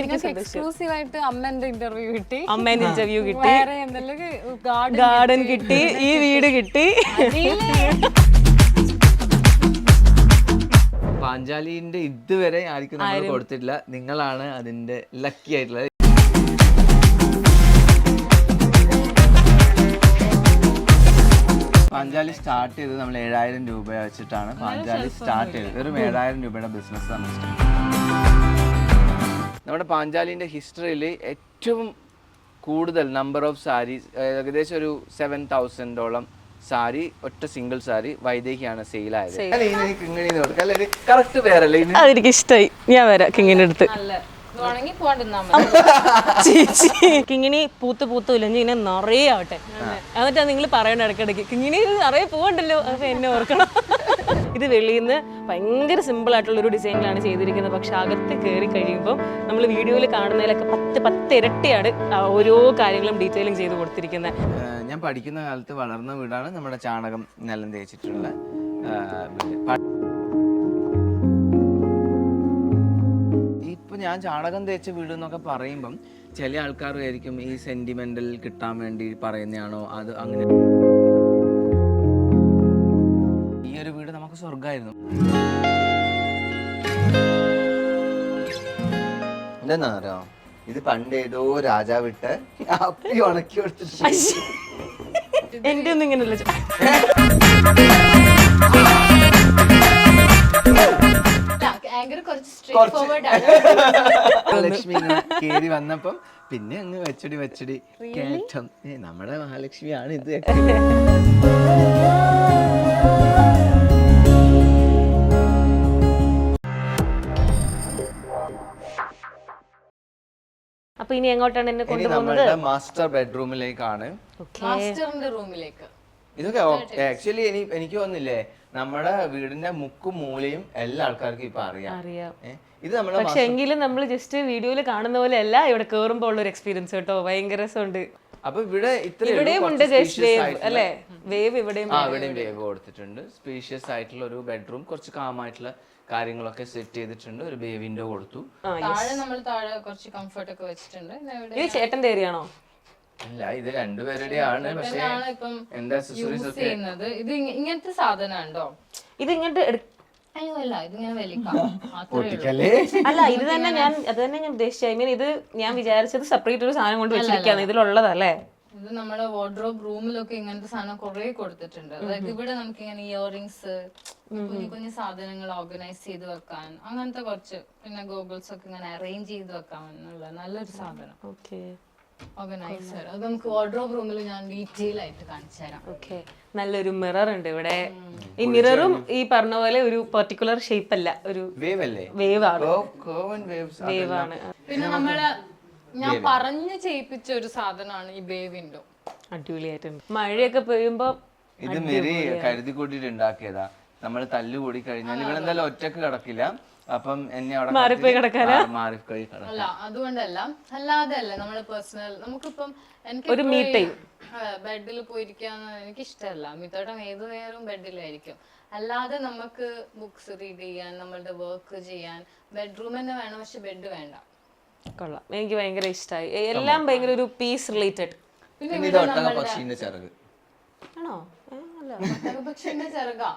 Exclusive ആയിട്ട് അമ്മേന്റെ interview കിട്ടി, വേറെ ഗാർഡൻ കിട്ടി, ഈ വീട് കിട്ടി. പാഞ്ചാലിന്റെ ഇതുവരെ ആർക്കും നമ്മൾ കൊടുത്തിട്ടില്ല. നിങ്ങളാണ് അതിന്റെ ലക്കി ആയിട്ടുള്ളത്. പാഞ്ചാലി സ്റ്റാർട്ട് ചെയ്തത് നമ്മൾ 7000 രൂപ വെച്ചിട്ടാണ് പാഞ്ചാലി സ്റ്റാർട്ട് ചെയ്തത്. വെറും 7000 രൂപയുടെ ബിസിനസ് ആണ് സ്റ്റാർട്ട്. നമ്മുടെ പാഞ്ചാലിന്റെ ഹിസ്റ്ററിയിൽ ഏറ്റവും കൂടുതൽ നമ്പർ ഓഫ് സാരീസ്, ഏകദേശം ഒരു 7000ഓളം സാരി, ഒറ്റ സിംഗിൾ സാരി വൈദേഹിയാണ് സെയിലായത്. കറക്റ്റ് പേരല്ലേ? അതെനിക്ക് ഇഷ്ടമായി. ഞാൻ വരാം കിങ്ങിന്റെ അടുത്ത്. കിങ്ങിണി പൂത്ത് ഉലഞ്ഞ് ഇങ്ങനെ നിറയെ ആവട്ടെ. എന്നിട്ടാ നിങ്ങൾ പറയണ ഇടയ്ക്കിടയ്ക്ക് കിങ്ങിണി നിറയെ പോകണ്ടല്ലോ, അത് എന്നെ ഓർക്കണം. ഇത് വെളിയിൽ നിന്ന് ഭയങ്കര സിമ്പിൾ ആയിട്ടുള്ള ഒരു ഡിസൈനിലാണ് ചെയ്തിരിക്കുന്നത്. പക്ഷെ അകത്ത് കയറി കഴിയുമ്പോൾ നമ്മൾ വീഡിയോയിൽ കാണുന്നതിലൊക്കെ 10 ഇരട്ടിയാണ് ഓരോ കാര്യങ്ങളും ഡീറ്റെയിലിംഗ് ചെയ്ത് കൊടുത്തിരിക്കുന്നത്. ഞാൻ പഠിക്കുന്ന കാലത്ത് വളർന്ന വീടാണ് നമ്മുടെ ചാണകം നിലം തേച്ചിട്ടുള്ള ഇപ്പൊ ഞാൻ ചാണകം തേച്ച വീട് എന്നൊക്കെ പറയുമ്പം ചില ആൾക്കാർ ആയിരിക്കും ഈ സെന്റിമെന്റൽ കിട്ടാൻ വേണ്ടി പറയുന്നതാണോ അത് അങ്ങനെ. ഈ ഒരു വീട് നമുക്ക് സ്വർഗമായിരുന്നു. എന്താന്നറിയോ, ഇത് പണ്ട് ഏതോ രാജാവിട്ട് അപ്പി ഉണക്കി കൊടുത്തിട്ട് എന്റെ ഒന്നും ഇങ്ങനല്ല. ലക്ഷ്മി കേറി വന്നപ്പം പിന്നെ അങ്ങ് വെച്ചടി കേട്ടം നമ്മുടെ മഹാലക്ഷ്മിയാണ് ഇത്. അപ്പൊ ഇനി എങ്ങോട്ടാണ് എന്നെ കൊണ്ടുപോകുന്നത്? മാസ്റ്റർ ബെഡ്റൂമിലേക്കാണ്. മാസ്റ്ററിന്റെ റൂമിലേക്ക്. ഇതൊക്കെ ആക്ച്വലി എനിക്ക് തോന്നുന്നില്ലേ, നമ്മുടെ വീടിന്റെ മുക്കും മൂലയും എല്ലാ ആൾക്കാർക്കും ഇപ്പൊ അറിയാം. ഇത് നമ്മള് പക്ഷെ എങ്കിലും നമ്മൾ ജസ്റ്റ് വീഡിയോയിൽ കാണുന്ന പോലെ അല്ല ഇവിടെ കേറുമ്പോ ഉള്ള ഒരു എക്സ്പീരിയൻസ് കേട്ടോ. ഭയങ്കര രസമുണ്ട്. അപ്പൊ ഇവിടെ ഇവിടെയും ഉണ്ട് അല്ലേ, വേവ് ഇവിടെയും വേവ് കൊടുത്തിട്ടുണ്ട്. സ്പേഷ്യസ് ആയിട്ടുള്ള ഒരു ബെഡ്റൂം, കുറച്ച് കാമായിട്ടുള്ള കാര്യങ്ങളൊക്കെ സെറ്റ് ചെയ്തിട്ടുണ്ട്. ഒരു ബേ വിൻഡോ കൊടുത്തു. താഴെ കുറച്ച് കംഫർട്ട് ഒക്കെ വെച്ചിട്ടുണ്ട്. ഇത് ചേട്ടന്റെ ഏരിയ ആണോ? അല്ല, ഇത് രണ്ടുപേരുടെയാണ്. പക്ഷേ എന്റെ അക്സസറീസ് ഇത് ഇങ്ങനത്തെ സാധനം ഉണ്ടോ? ഇത് ഇങ്ങോട്ട് അയ്യോ അല്ല, ഇതിങ്ങനെ വലിക്കാം. അല്ല, ഇത് തന്നെ ഞാൻ ഉദ്ദേശിച്ച. ഐ മീൻ ഇത് ഞാൻ വിചാരിച്ചത് സെപ്പറേറ്റ് ഒരു സാധനം കൊണ്ട് വെച്ചിരിക്കാണ്. ഇതിലുള്ളതല്ലേ ഇത്? നമ്മുടെ വാർഡ്രോബ് റൂമിലൊക്കെ ഇങ്ങനത്തെ സാധനം കുറെ കൊടുത്തിട്ടുണ്ട്. അതായത് ഇവിടെ നമുക്ക് ഇങ്ങനെ ഇയറിങ്സ്, കുഞ്ഞു കുഞ്ഞു സാധനങ്ങൾ ഓർഗനൈസ് ചെയ്ത് വെക്കാൻ, അങ്ങനത്തെ കുറച്ച്, പിന്നെ ഗോഗിൾസ് ഒക്കെ ഇങ്ങനെ അറേഞ്ച് ചെയ്ത് വെക്കാൻ എന്നുള്ള നല്ലൊരു സാധനം. ഓർഗനൈസർ. അത് നമുക്ക് വാർഡ്രോബ് റൂമിൽ ഞാൻ ഡീറ്റെയിൽ ആയിട്ട് കാണിച്ചു തരാം. ഓക്കെ, നല്ലൊരു മിറർ ഉണ്ട് ഇവിടെ. ഈ മിററും ഈ പറഞ്ഞ പോലെ ഒരു പെർട്ടിക്കുലർ ഷേപ്പ് അല്ല, ഒരു വേവ് ആണ്. പിന്നെ നമ്മള് ഞാൻ പറഞ്ഞു ചെയ്യിപ്പിച്ച ഒരു സാധനമാണ് ഈ ബേ വിൻഡോ. അടിപൊളിയായിട്ടുണ്ട്. മഴയൊക്കെ പെയ്യുമ്പോ ഇത് മെറി കരുതി കൂട്ടിട്ട് ഉണ്ടാക്കിയതാ. നമ്മൾ തല്ലുകൂടി കഴിഞ്ഞാൽ ഇവിടെ എന്തായാലും ഒറ്റക്ക് കിടക്കില്ല. അപ്പം എന്നെ അവിടെ മാറിപ്പോയി കിടക്കാനാ? അല്ല, അതുകൊണ്ടല്ല, അല്ലാതെ അല്ല. നമ്മള് പേഴ്സണൽ നമുക്കിപ്പം ഒരു മീ ടൈം ബെഡിൽ പോയിരിക്കാന്ന് എനിക്ക് ഇഷ്ടമല്ല. മിത്തോട്ടം ഏതു നേരവും ബെഡിലായിരിക്കും. അല്ലാതെ നമുക്ക് ബുക്സ് റീഡ് ചെയ്യാൻ, നമ്മളുടെ വർക്ക് ചെയ്യാൻ ബെഡ്റൂം തന്നെ വേണം, പക്ഷെ ബെഡ് വേണ്ട. കൊള്ളാം, എനിക്ക് ഭയങ്കര ഇഷ്ടമായി. എല്ലാം ഭയങ്കര ഒരു പീസ് റിലേറ്റഡ്. പക്ഷിന്റെ ചിറക് ആണോ? പക്ഷിന്റെ ചിറകാ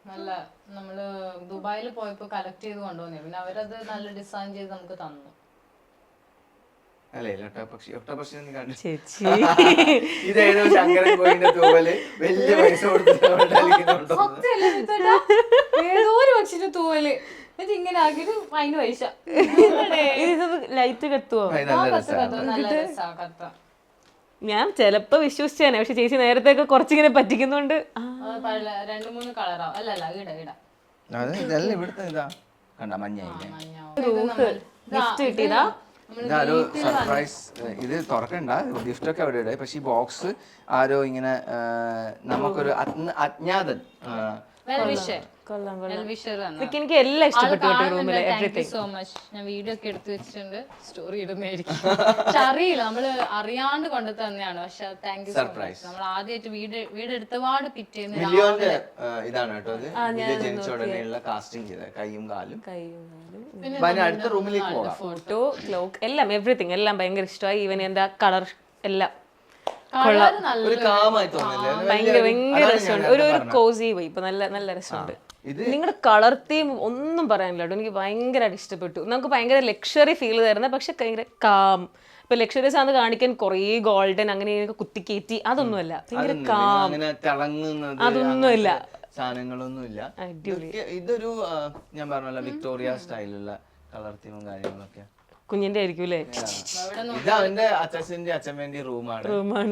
നല്ല. നമ്മള് ദുബായിൽ പോയപ്പോ കളക്ട് ചെയ്ത് കൊണ്ടുവന്നു. പിന്നെ അവരത് നല്ല ഡിസൈൻ ചെയ്ത് നമുക്ക് തന്നു. ഏതോ ഒരു പക്ഷിന്റെ തൂവല് ഇങ്ങനെ ആക്കിട്ട് അതിന് പൈസ. ലൈറ്റ് കത്തുവോ? നല്ല രസാ കത്താൻ. ഞാൻ ചെലപ്പോ വിശ്വസിച്ചാണ്, പക്ഷെ ചേച്ചി നേരത്തെ കുറച്ചിങ്ങനെ പറ്റിക്കുന്നുണ്ട്. 2-3 കളറാ. അല്ലല്ല, ഗിഫ്റ്റ് കിട്ടിയതാ. ഇതൊരു സർപ്രൈസ്. ഇത് തുറക്കണ്ട, ഗിഫ്റ്റ് ഒക്കെ അവിടെ ഇടേ. പക്ഷെ ഈ ബോക്സ് ആരോ ഇങ്ങനെ നമുക്കൊരു അജ്ഞാതൻ കൊള്ളാം കൊള്ളാം. എൽവിഷർ ഇതൊക്കെ എനിക്ക് എല്ലാം ഇഷ്ടപ്പെട്ടു കേട്ടോ റൂമിലെ താങ്ക് യു സോ മച്ച്. ഞാൻ വീഡിയോ ഒക്കെ എടുത്തു വെച്ചിട്ടുണ്ട്, സ്റ്റോറി ഇടുന്നതായിരിക്കും. പക്ഷെ അറിയില്ല, നമ്മള് അറിയാണ്ട് കൊണ്ടു തന്നെയാണ്. പക്ഷെ താങ്ക് യു സോ മച്ച്. നമ്മൾ ആദ്യമായിട്ട് വീട് എടുത്തപാട് പിറ്റേന്ന് മില്യോന്റെ ഇതാണ് കേട്ടോ ഇത്. മില്യോ ജനിച്ച ഉടനെയുള്ള കാസ്റ്റിംഗ് ചെയ്ത കൈയും കാലും. പിന്നെ അടുത്ത റൂമിലേക്ക് പോകാം. ഫോട്ടോ ക്ലോക്ക് എല്ലാം എവറിത്തിങ് എല്ലാം ഭയങ്കര ഇഷ്ടമായി. ഈവൻ എന്താ കളർ എല്ലാം ഒരു കാമായി തോന്നില്ലേ? ഭയങ്കര ഭയങ്കര രസമുണ്ട്. ഒരു കോസി പോയി ഇപ്പൊ നല്ല നല്ല രസമുണ്ട്. നിങ്ങളുടെ കളർ തീം ഒന്നും പറയാനില്ല കേട്ടോ, എനിക്ക് ഭയങ്കരമായിട്ട് ഇഷ്ടപ്പെട്ടു. നമുക്ക് ഭയങ്കര ലക്ഷറി ഫീൽ തരുന്ന പക്ഷെ ഭയങ്കര കാം. ഇപ്പൊ ലക്ഷറീസ് ആണ് കാണിക്കാൻ കുറേ ഗോൾഡൻ അങ്ങനെ കുത്തിക്കേറ്റി അതൊന്നുമല്ല, ഭയങ്കര കാം, അതൊന്നുമില്ല, സാധനങ്ങളൊന്നുമില്ല. ഇതൊരു ഞാൻ പറഞ്ഞല്ലോ വിക്ടോറിയ സ്റ്റൈലുള്ള കളർ തീമും കാര്യങ്ങളൊക്കെ. കുഞ്ഞിന്റെ ആയിരിക്കും അല്ലേ? ഇത് അവന്റെ അച്ഛന്റെ അച്ഛമ്മേന്റെ റൂമാണ്.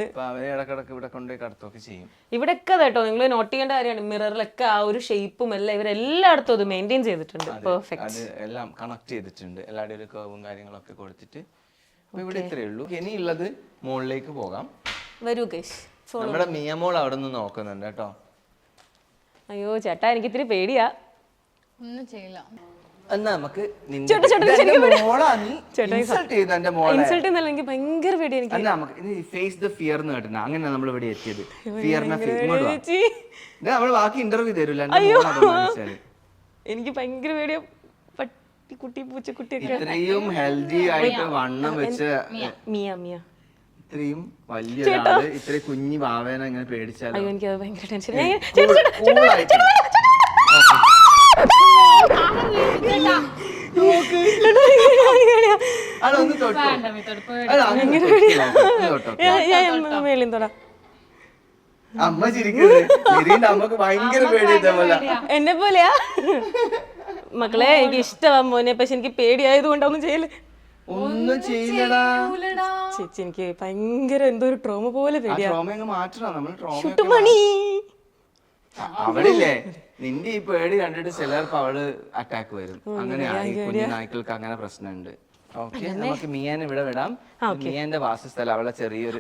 അപ്പൊ അവരെ ഇടക്കിടക്ക് ഇവിടെ കൊണ്ടുപോയി കടത്തൊക്കെ ചെയ്യും. ഇവിടെയൊക്കെ കേട്ടോ നിങ്ങൾ നോട്ട് ചെയ്യേണ്ട കാര്യമാണ്, മിററിലൊക്കെ ആ ഒരു ഷേപ്പും എല്ലാം ഇവരെല്ലായിടത്തും അത് മെയിൻറ്റെയിൻ ചെയ്തിട്ടുണ്ട്. പെർഫെക്റ്റ്. അത് എല്ലാം കണക്ട് ചെയ്തിട്ടുണ്ട്, എല്ലാവരുടെയും ഒരു കർവും കാര്യങ്ങളൊക്കെ കൊടുത്തിട്ട്. അപ്പൊ ഇവിടെ ഇത്രയേ ഉള്ളൂ. ഇനിയുള്ളത് മുകളിലേക്ക് പോകാം. വരൂ ഗൈസ്. നമ്മുടെ മിയമോൾ അവിടെ നിന്ന് നോക്കുന്നുണ്ട് കേട്ടോ. അയ്യോ ചേട്ടാ എനിക്ക് ഇത്തിരി പേടിയാ. ഒന്നും ചെയ്യില്ല. എന്നാ നമുക്ക് ഇൻസൾട്ട് ചെയ്യുന്നല്ല, എനിക്ക് ഭയങ്കര പേടി. എനിക്ക് ഫേസ് ദ ഫിയർ എന്ന് കേട്ടില്ല, അങ്ങനെ നമ്മൾ ഇവിടെ എത്തിയത്. ഫിയറിനെ നമ്മൾ ബാക്കി ഇന്റർവ്യൂ തരൂല. എനിക്ക് ഭയങ്കര പേടിയാ. പട്ടിക്കുട്ടി പൂച്ചക്കുട്ടിയൊക്കെ ഇത്രയും ഹെൽത്തി ആയിട്ട് വണ്ണം വെച്ച് ഇത്രയും വലിയ ഒരാള് ഇത്രയും കുഞ്ഞി ഭാവേന ഇങ്ങനെ പേടിച്ചാലോ? അയ്യോ എനിക്ക് ഭയങ്കര ടെൻഷൻ. അമ്മ ചിരിക്കുന്നത് അമ്മക്ക് ഭയങ്കര പേടി. എന്നെ പോലെയാ മക്കളെ, എനിക്ക് ഇഷ്ടമാ മോനെ, പക്ഷെ എനിക്ക് പേടിയായതുകൊണ്ട് ഒന്നും ചെയ്യല്ലേ. ഒന്നും ചെയ്യലടാ ചേച്ചി, എനിക്ക് ഭയങ്കര എന്തോ ഒരു ട്രോമ പോലെ പേടിയാ. മാറ്റണം നമ്മൾ. അവളില്ലേ നിന്റെ ഈ പേടി കണ്ടിട്ട് ചിലർക്ക് അവള് അറ്റാക്ക് വരും. അങ്ങനെ കുഞ്ഞു നായ്ക്കൾക്ക് അങ്ങനെ പ്രശ്നമുണ്ട്. ഓക്കെ, നമുക്ക് മിയാനെ ഇവിടെ വിടാം. മിയാന്റെ വാസസ്ഥലം അവളെ ചെറിയൊരു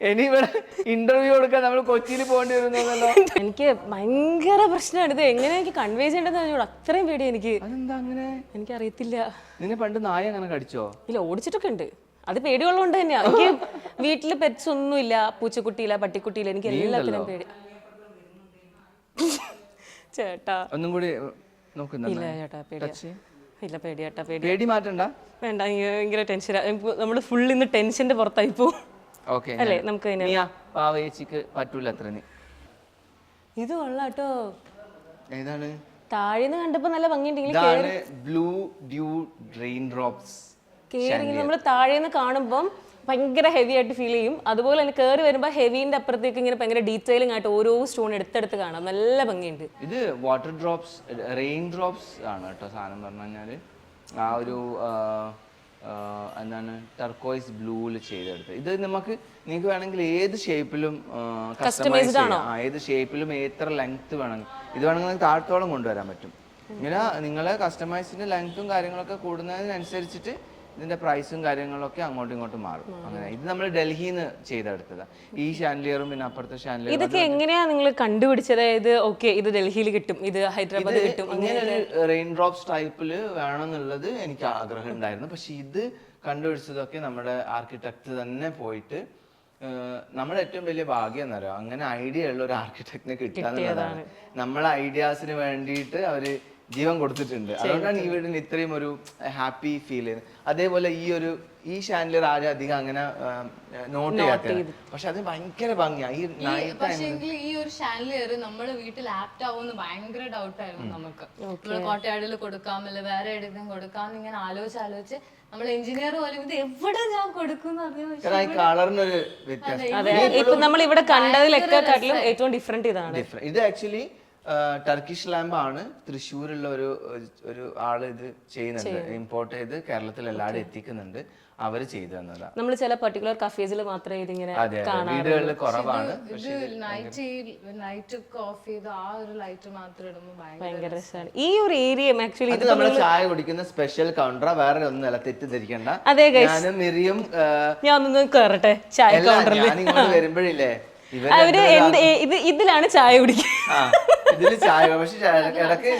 ഇനി ഇവിടെ ഇന്റർവ്യൂ കൊടുക്കാൻ നമ്മൾ കൊച്ചിയിൽ പോകേണ്ടി വരുന്നല്ലോ. എനിക്ക് ഭയങ്കര പ്രശ്നമാണ് ഇത്, എങ്ങനെ എനിക്ക് കൺവേ ചെയ്യേണ്ടത് അറിഞ്ഞൂടാ, അത്രയും പേടി എനിക്ക്. അതെന്താ അങ്ങനെ? എനിക്കറിയത്തില്ല. നിന്നെ പണ്ട് നായ അങ്ങനെ കടിച്ചോ? ഇല്ല, ഓടിച്ചിട്ടൊക്കെ ഉണ്ട്. അത് പേടിയുള്ളതുകൊണ്ട് തന്നെയാ. എനിക്ക് വീട്ടില് പെറ്റ്സ് ഒന്നുമില്ല, പൂച്ചക്കുട്ടിയില്ല, പട്ടിക്കുട്ടിയില്ല, എനിക്ക് എല്ലാത്തിനും പേടി. ചേട്ടാ ഒന്നും കൂടി ഇല്ല ചേട്ടാ, പേടിയാ. ഇല്ല പേടിയാട്ടാ, പേടി മാറ്റണ്ട. വേണ്ട, ഭയങ്കര ടെൻഷനാ. നമ്മള് ഫുൾ ഇന്ന് ടെൻഷന്റെ പുറത്തായി പോവും. അല്ലേ? നമുക്ക് പറ്റൂല അത്ര. ഇത് കൊള്ളാട്ടോ. ഏതാണ്? താഴേന്ന് കണ്ടപ്പോ നല്ല ഭംഗിയുണ്ടെങ്കിൽ ബ്ലൂ ഡ്യൂ റെയിൻ ഡ്രോപ്സ്. നമ്മൾ താഴേന്ന് കാണുമ്പം ഭയങ്കര ഹെവി ആയിട്ട് ഫീൽ ചെയ്യും. അതുപോലെ തന്നെ കയറി വരുമ്പോൾ ഹെവിന്റെ അപ്പുറത്തേക്ക് ഇങ്ങനെ ഭയങ്കര ഡീറ്റെയിലിംഗ് ആയിട്ട് ഓരോ സ്റ്റോൺ എടുത്തെടുത്ത് കാണാം. നല്ല ഭംഗിയുണ്ട്. ഇത് വാട്ടർ ഡ്രോപ്സ്, റെയിൻ ഡ്രോപ്സ് ആണ് കേട്ടോ സാധനം. പറഞ്ഞു കഴിഞ്ഞാല് ആ ഒരു എന്താണ് ടർക്കോയ്സ് ബ്ലൂവിൽ ചെയ്തെടുത്ത്. ഇത് നിങ്ങൾക്ക് വേണമെങ്കിൽ ഏത് ഷേപ്പിലും കസ്റ്റമൈസ് ചെയ്യാം. ഏത് ഷേപ്പിലും എത്ര ലെങ്ത് വേണമെങ്കിൽ ഇത് വേണമെങ്കിൽ നിങ്ങൾക്ക് താഴത്തോളം കൊണ്ടുവരാൻ പറ്റും. ഇങ്ങനെ നിങ്ങളെ കസ്റ്റമൈസിന്റെ ലെങ്ത്തും കാര്യങ്ങളൊക്കെ കൂടുന്നതിനനുസരിച്ചിട്ട് ഇതിന്റെ പ്രൈസും കാര്യങ്ങളൊക്കെ അങ്ങോട്ടും ഇങ്ങോട്ടും മാറും. അങ്ങനെ ഇത് നമ്മൾ ഡൽഹിന്ന് ചെയ്തെടുത്തതാ. ഈ ഷാൻലിയറും പിന്നെ അപ്പുറത്തെ ഷാൻലിയറും. ഇതൊക്കെ എങ്ങനെയാ നിങ്ങൾ കണ്ടുപിടിച്ചത്? ഇത് ഇത് ഡൽഹിയിൽ കിട്ടും, ഇത് ഹൈദരാബാദ് കിട്ടും, ഇങ്ങനെ റെയിൻ ഡ്രോപ്സ് ടൈപ്പില് വേണമെന്നുള്ളത് എനിക്ക് ആഗ്രഹം ഉണ്ടായിരുന്നു. പക്ഷെ ഇത് കണ്ടുപിടിച്ചതൊക്കെ നമ്മുടെ ആർക്കിടെക്ട് തന്നെ പോയിട്ട്, നമ്മുടെ ഏറ്റവും വലിയ ഭാഗ്യം എന്നറിയാം അങ്ങനെ ഐഡിയ ഉള്ള ഒരു ആർക്കിടെക്റ്റിനെ കിട്ടുക എന്നുള്ളതാണ്. നമ്മളെ ഐഡിയാസിന് വേണ്ടിയിട്ട് അവര് ജീവൻ കൊടുത്തിട്ടുണ്ട്. അതുകൊണ്ടാണ് ഈ വീടിന് ഇത്രയും ഒരു ഹാപ്പി ഫീൽ ചെയ്യുന്നത്. അതേപോലെ ഈ ഷാൻഡിലർ ആരും അധികം അങ്ങനെ നോട്ട് ചെയ്യാത്ത, പക്ഷെ അത് ഭയങ്കര ഭംഗിയാ. ഈ ഒരു ഷാൻഡിലർ നമ്മുടെ വീട്ടിൽ ആപ്റ്റ് ആവുമെന്ന് ഭയങ്കര ഡൗട്ട് ആയിരുന്നു നമുക്ക്. കോട്ടയാടിൽ കൊടുക്കാമല്ലോ, വേറെ എവിടെയെങ്കിലും കൊടുക്കാമെന്ന് ഇങ്ങനെ ആലോചിച്ച് നമ്മൾ എഞ്ചിനീയർ പോലും ഇത് എവിടെ ഞാൻ കൊടുക്കും കളറിനൊരു വ്യത്യാസം. ഇപ്പൊ നമ്മൾ ഇവിടെ കണ്ടതിലൊക്കെ ഏറ്റവും ഡിഫറെന്റ് ഇതാണ്. ഇത് ആക്ച്വലി ടർക്കിഷ് ലാമ്പ് ആണ്. തൃശ്ശൂരുള്ള ഒരു ആള് ഇത് ചെയ്യുന്നുണ്ട്, ഇമ്പോർട്ട് ചെയ്ത് കേരളത്തിൽ എല്ലാവരും എത്തിക്കുന്നുണ്ട്. അവര് ചെയ്തു തന്നതാ. നമ്മൾ ചില പർട്ടിക്കുലർ കഫേസിൽ മാത്രമേ ഇതിങ്ങനെ വീടുകളിൽ കുറവാണ്. ഭയങ്കര രസമാണ് ഈ ഒരു ഏരിയ. ആക്ച്വലി നമ്മൾ ചായ കുടിക്കുന്ന സ്പെഷ്യൽ കൗണ്ടർ, വേറെ ഒന്നല്ല, തെറ്റിദ്ധരിക്കണ്ട. അതെ ഞാനും മിറിയും ഞാൻ ഒന്ന് കേറട്ടെ ചായ കൗണ്ടറിൽ. ഞാൻ ഇങ്ങോട്ട് വരുമ്പോഴില്ലേ അവര് ഇതിലാണ് ചായ കുടിക്കുക. ഇതില് ചായ, പക്ഷെ ഇടക്ക്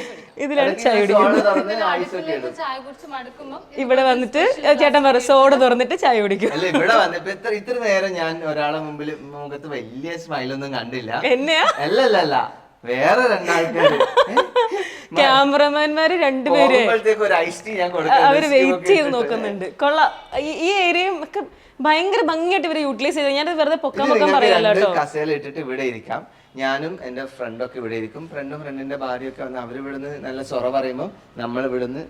ഇതിലാണ് ചായ കുടിക്കുന്നത്. ചായ കുടിച്ച് മടുക്കുമ്പോ ഇവിടെ വന്നിട്ട് ചേട്ടൻ പറയും സോഡ തുറന്നിട്ട് ചായ കുടിക്കും. അല്ല, ഇവിടെ വന്നപ്പോ ഇത്ര നേരം ഞാൻ ഒരാളെ മുഖത്ത് വലിയ സ്മൈലൊന്നും കണ്ടില്ല. എന്നെയാ? അല്ല, വേറെ രണ്ടാൾക്കാര് ക്യാമറമാൻമാര് രണ്ടുപേര് ഒരു ഐസ് ടീ ഞാൻ അവര് വെയിറ്റ് ചെയ്ത് നോക്കുന്നുണ്ട്. കൊള്ളാം. ഈ ഏരിയയും ഒക്കെ ഭയങ്കര ഭംഗിയായിട്ട് ഇവര് യൂട്ടിലൈസ് ചെയ്ത്. ഞാനത് വെറുതെ പൊക്കാൻ പറയല്ലോ കേട്ടോ. കസേല ഇട്ടിട്ട് ഇവിടെ ഇരിക്കാം. ഞാനും എന്റെ ഫ്രണ്ടൊക്കെ ഇവിടെ ഇരിക്കും. ഫ്രണ്ടിന്റെ ഭാര്യയൊക്കെ വന്ന് അവര് ഇവിടുന്ന് നല്ല സൊറ പറയുമ്പോ നമ്മൾ ഇവിടുന്ന്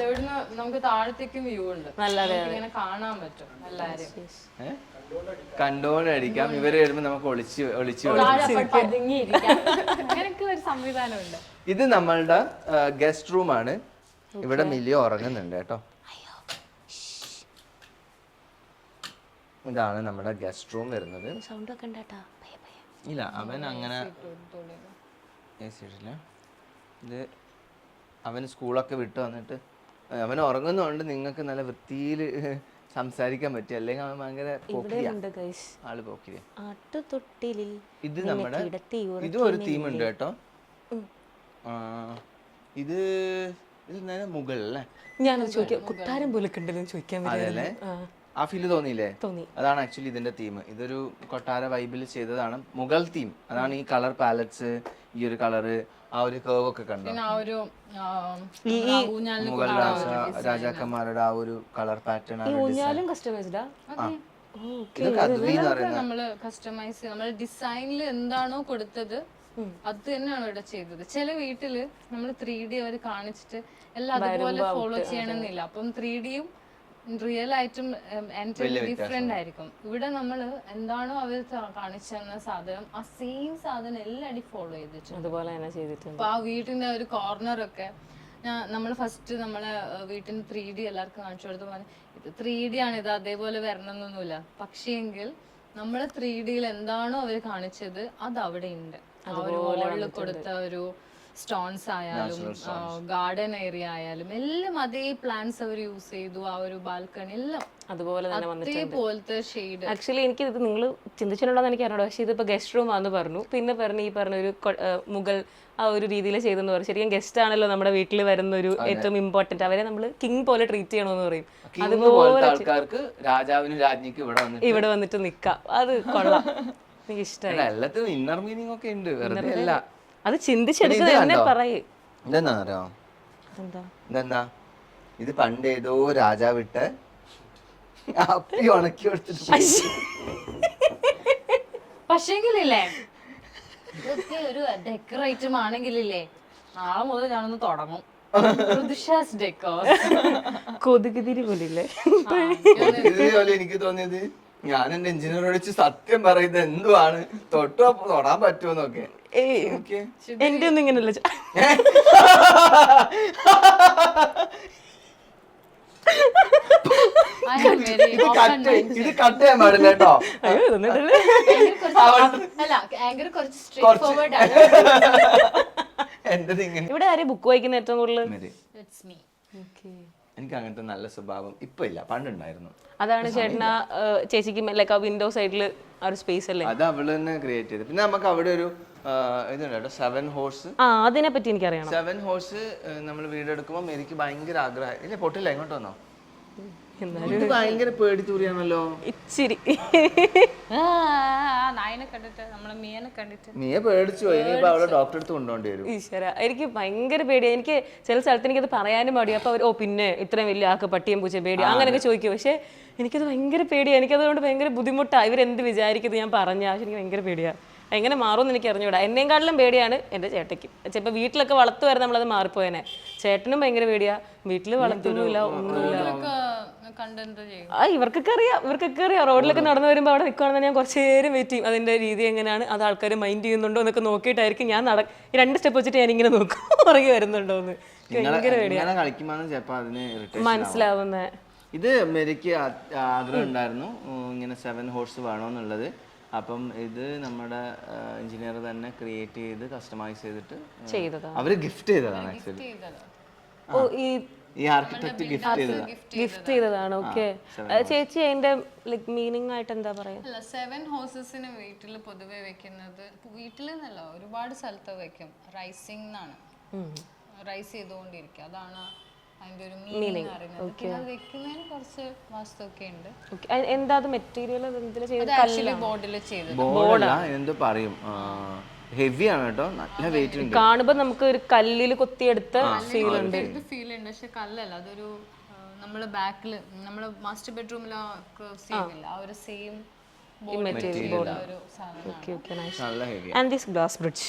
ഇവിടുന്ന് നമുക്ക് താഴത്തേക്കും വ്യൂ ഉണ്ട്, ഇങ്ങനെ കാണാൻ പറ്റും എല്ലാരും കണ്ടോണ്ടടിക്കാം. ഇവര് വരുമ്പോ നമുക്ക് ഒളിച്ചു അങ്ങനെയൊക്കെ ഒരു സംവിധാനമുണ്ട്. ഇത് നമ്മളുടെ ഗസ്റ്റ് റൂം ആണ്. ഇവിടെ മിലിയോ ഉറങ്ങുന്നുണ്ട് കേട്ടോ. ഇതാണ് നമ്മുടെ ഗസ്റ്റ് റൂം വരുന്നത്. ഇല്ല, അവൻ അങ്ങനെ ഇത് അവന് സ്കൂളൊക്കെ വിട്ട് വന്നിട്ട് അവൻ ഉറങ്ങുന്നതുകൊണ്ട് നിങ്ങൾക്ക് നല്ല വൃത്തിയിൽ സംസാരിക്കാൻ പറ്റും. അല്ലെങ്കിൽ അവൻ ഭയങ്കര ആള് പോക്കിരിയ. ഇത് നമ്മുടെ ഇതും ഒരു തീം ഉണ്ട് കേട്ടോ. ഇത് മുകളല്ലേ? ഞാനത് ചോദിക്കാം, കൊട്ടാരം പോലെ കണ്ടല്ലോ ചോദിക്കാൻ. അതല്ലേ, ആ ഫീല് തോന്നിയില്ലേ? അതാണ് ആക്ച്വലി ഇതിന്റെ തീം. ഇതൊരു കൊട്ടാര വൈബിൽ ചെയ്തതാണ്. മുഗൾ തീം അതാണ്. ഈ കളർ പാലറ്റ്സ്, ഈ ഒരു കളറ്, ആ ഒരു കേവ് ഒക്കെ കണ്ടോ? മുഗൾ രാജാക്കന്മാരുടെ ആ ഒരു കളർ പാറ്റേൺ നമ്മള് കസ്റ്റമൈസ് നമ്മള് ഡിസൈനിൽ എന്താണോ കൊടുത്തത് അത് തന്നെയാണ് ഇവിടെ ചെയ്തത്. ചില വീട്ടില് നമ്മൾ 3D അവര് കാണിച്ചിട്ട് എല്ലാം അതുപോലെ ഫോളോ ചെയ്യണമെന്നില്ല. അപ്പം 3Dയും റിയൽ ആയിട്ടും ഡിഫറെന്റ് ആയിരിക്കും. ഇവിടെ നമ്മൾ എന്താണോ അവർ കാണിച്ചു തന്ന സാധനം ആ സെയിം സാധനം എല്ലാടി ഫോളോ ചെയ്തിട്ടുണ്ട്. അതുപോലെ തന്നെ ചെയ്തിട്ടുണ്ട്. അപ്പൊ ആ വീട്ടിന്റെ ഒരു കോർണറൊക്കെ നമ്മൾ ഫസ്റ്റ് നമ്മളെ വീട്ടിന് 3D എല്ലാവർക്കും കാണിച്ചു കൊടുത്ത പോലെ ഇത് 3D ആണ്, ഇത് അതേപോലെ വരണമെന്നൊന്നുമില്ല. പക്ഷേങ്കിൽ നമ്മളെ 3Dയിൽ എന്താണോ അവർ കാണിച്ചത് അത് അവിടെ ഉണ്ട്. ആ ഒരു വോളിൽ കൊടുത്ത ഒരു സ്റ്റോൺസ് ആയാലും ഗാർഡൻ ഏരിയ ആയാലും എല്ലാം അതേ പ്ലാന്റ്സ് അവർ യൂസ് ചെയ്തു. ആ ഒരു ബാൽക്കണി എല്ലാം അതുപോലെ തന്നെ അതേപോലത്തെ ഷെയ്ഡ്. ആക്ച്വലി എനിക്ക് ഇത് നിങ്ങൾ ചിന്തിച്ചിട്ടുണ്ടോന്ന് എനിക്ക് അറിയണോ, പക്ഷേ ഇതിപ്പോ ഗസ്റ്റ് റൂം ആണെന്ന് പറഞ്ഞു. പിന്നെ ഈ പറഞ്ഞ ഒരു മുഗൾ ആ ഒരു രീതിയിൽ ചെയ്തെന്ന് പറഞ്ഞു. ശരിക്കും ഗസ്റ്റ് ആണല്ലോ നമ്മുടെ വീട്ടിൽ വരുന്ന ഒരു ഏറ്റവും ഇമ്പോർട്ടന്റ്. അവരെ നമ്മൾ കിങ് പോലെ ട്രീറ്റ് ചെയ്യണമെന്ന് പറയും. അതുപോലെ ആൾക്കാർക്ക് രാജാവിനും രാജ്ഞിക്കും ഇവിടെ വന്നിട്ട് നിക്കാം. അത് കൊള്ളാം, എനിക്ക് ഇഷ്ടമായി. എല്ലാത്തിനും ഇന്നർ മീനിങ് ഒക്കെ ഉണ്ട്, വെറുതെ അല്ല. അത് ചിന്തിച്ചെടുത്ത് തന്നെ പറയേ. ഇതെന്താ ഇതെന്താ? ഇത് പണ്ട് ഏതോ രാജാവിട്ട് അപ്പി ഉണക്കി കൊടുത്തിട്ട്. പക്ഷേങ്കിലേ ഇതൊക്കെ ഒരു ഡെക്കറേറ്റീവ് ആണെങ്കിലേ നാളെ മുതൽ ഞാനൊന്ന് തുടങ്ങും. കൊതുകുതിരി പോലില്ലേ? എനിക്ക് തോന്നിയത് ഞാൻ എന്റെ എഞ്ചിനീയറോട് വെച്ച് സത്യം പറയുന്നത് എന്തുവാണ്, തൊടാൻ പറ്റുമെന്നൊക്കെ. എന്റെ ഒന്നും ഇങ്ങനല്ല. ഇത് കട്ട് ചെയ്യാൻ പാടില്ല കേട്ടോ. ഇവിടെ ആരെയും ബുക്ക് വായിക്കുന്ന ഏറ്റവും കൂടുതൽ? എനിക്ക് അങ്ങനത്തെ നല്ല സ്വഭാവം ഇപ്പൊ ഇല്ല, പണ്ടുണ്ടായിരുന്നു. അതാണ് ചേട്ടനാ ചേച്ചിക്ക് ലൈക്ക് ആ വിൻഡോ സൈഡില് ആ ഒരു സ്പേസ് അല്ലേ? അത് അവള് തന്നെ ക്രിയേറ്റ് ചെയ്ത്. പിന്നെ നമുക്ക് അവിടെ ഒരു ഇതുണ്ട് 7 ഹോഴ്സ്. അതിനെ പറ്റി എനിക്കറിയാം. 7 ഹോഴ്സ് നമ്മൾ വീടെടുക്കുമ്പോൾ എനിക്ക് ഭയങ്കര ആഗ്രഹം. ഇല്ല പൊട്ടില്ല, ഇങ്ങോട്ട് വന്നോ. ഭയങ്കര പേടിത്തൂറിയാണല്ലോ ഇച്ചിരി. മിയ പേടിച്ചു പോയി. ഇനിയിപ്പോ അവളെ ഡോക്ടറെ അടുത്ത് കൊണ്ടുപോകേണ്ടി വരും. ഈശ്വര, എനിക്ക് ഭയങ്കര പേടിയാണ്. എനിക്ക് ചില സ്ഥലത്ത് എനിക്കത് പറയാനും മടിയും. അപ്പൊ അവർ പിന്നെ ഇത്രയും വലിയ ആൾക്ക് പട്ടിയും പൂച്ച പേടി അങ്ങനെയൊക്കെ ചോദിക്കും. പക്ഷെ എനിക്കത് ഭയങ്കര പേടിയാണ്. എനിക്കതുകൊണ്ട് ഭയങ്കര ബുദ്ധിമുട്ടാണ്. ഇവരെന്ത് വിചാരിക്കുന്നത് ഞാൻ പറഞ്ഞ എനിക്ക് ഭയങ്കര പേടിയാണ്. എങ്ങനെ മാറുമെന്ന് എനിക്ക് അറിഞ്ഞുകൂടാ. എന്നെക്കാട്ടിലും പേടിയാണ് എൻ്റെ ചേട്ടയ്ക്ക്. ചിലപ്പോൾ വീട്ടിലൊക്കെ വളർത്തു വരെ നമ്മളത് മാറിപ്പോയനെ. ചേട്ടനും ഭയങ്കര പേടിയാ. വീട്ടിൽ വളർത്തുന്നില്ല, ഒന്നുമില്ല. ഇവർക്കൊക്കെ അറിയാം. റോഡിലൊക്കെ നടന്നു വരുമ്പോൾ അവിടെ നിൽക്കുകയാണെന്ന് ഞാൻ കുറച്ച് നേരം വെയിറ്റ് ചെയ്യും. അതിന്റെ രീതി എങ്ങനെയാണ്, അത് ആൾക്കാർ മൈൻഡ് ചെയ്യുന്നുണ്ടോ എന്നൊക്കെ നോക്കിയിട്ടായിരിക്കും ഞാൻ 2 സ്റ്റെപ്പ് വെച്ചിട്ട് ഞാൻ ഇങ്ങനെ നോക്കും പുറകെ വരുന്നുണ്ടോ എന്ന്. ഭയങ്കര പേടിയാണ് മനസ്സിലാവുന്ന. ഇത് എനിക്ക് ആഗ്രഹം ഉണ്ടായിരുന്നു ഇങ്ങനെ 7 ഹോഴ്സ് വേണമെന്നുള്ളത്. അപ്പം ഇത് നമ്മുടെ എഞ്ചിനീയർ തന്നെ ക്രിയേറ്റ് ചെയ്ത് കസ്റ്റമൈസ് ചെയ്തിട്ട് അവര് ഗിഫ്റ്റ് ചെയ്തതാണ് ആക്ച്വലി. ഈ ആർക്കിടെക്ട് ഗിഫ്റ്റ് ചെയ്തതാ. ഗിഫ്റ്റ് ചെയ്തതാണ്. ഓക്കെ, ചേച്ചി അതിന്റെ ലൈക് മീനിങ് ആയിട്ട് എന്താ പറയാ? അല്ല, 7 ഹോഴ്സസിന് വീട്ടിൽ പൊതുവെ വെക്കുന്നത്, വീട്ടിൽ നിന്നല്ല ഒരുപാട് സ്ഥലത്ത് വെക്കും, റൈസിംഗ് എന്നാണ്, റൈസ് ചെയ്തുകൊണ്ടിരിക്കുക, അതാണ് അതിന്റെ ഒരു മീനിങ് അറിയുന്നത്. പിന്നെ അത് വെക്കുന്നതിന് കുറച്ച് വാസ്തുവൊക്കെ ഉണ്ട്. എന്താ മെറ്റീരിയൽ ആക്ച്വലി ബോർഡിൽ ചെയ്തത്. ബോർഡല്ല, എന്ത് പറയും, ഹെവി ആണ് കേട്ടോ, നല്ല വെയിറ്റ് ഉണ്ട്. കാണുമ്പോ നമുക്ക് ഒരു കല്ലിൽ കൊത്തിയെടുത്ത ഫീൽ ഉണ്ട്. ഫീൽ ഉണ്ട്, പക്ഷെ കല്ലല്ല, അതൊരു നമ്മള് ബാക്കില് നമ്മള് മാസ്റ്റർ ബെഡ്റൂമിലെ ഇല്ല, ആ ഒരു സെയിം മെറ്റീരിയൽ. ഒരു സാധനം. Okay okay, nice. നല്ല heavy. And this glass bridge.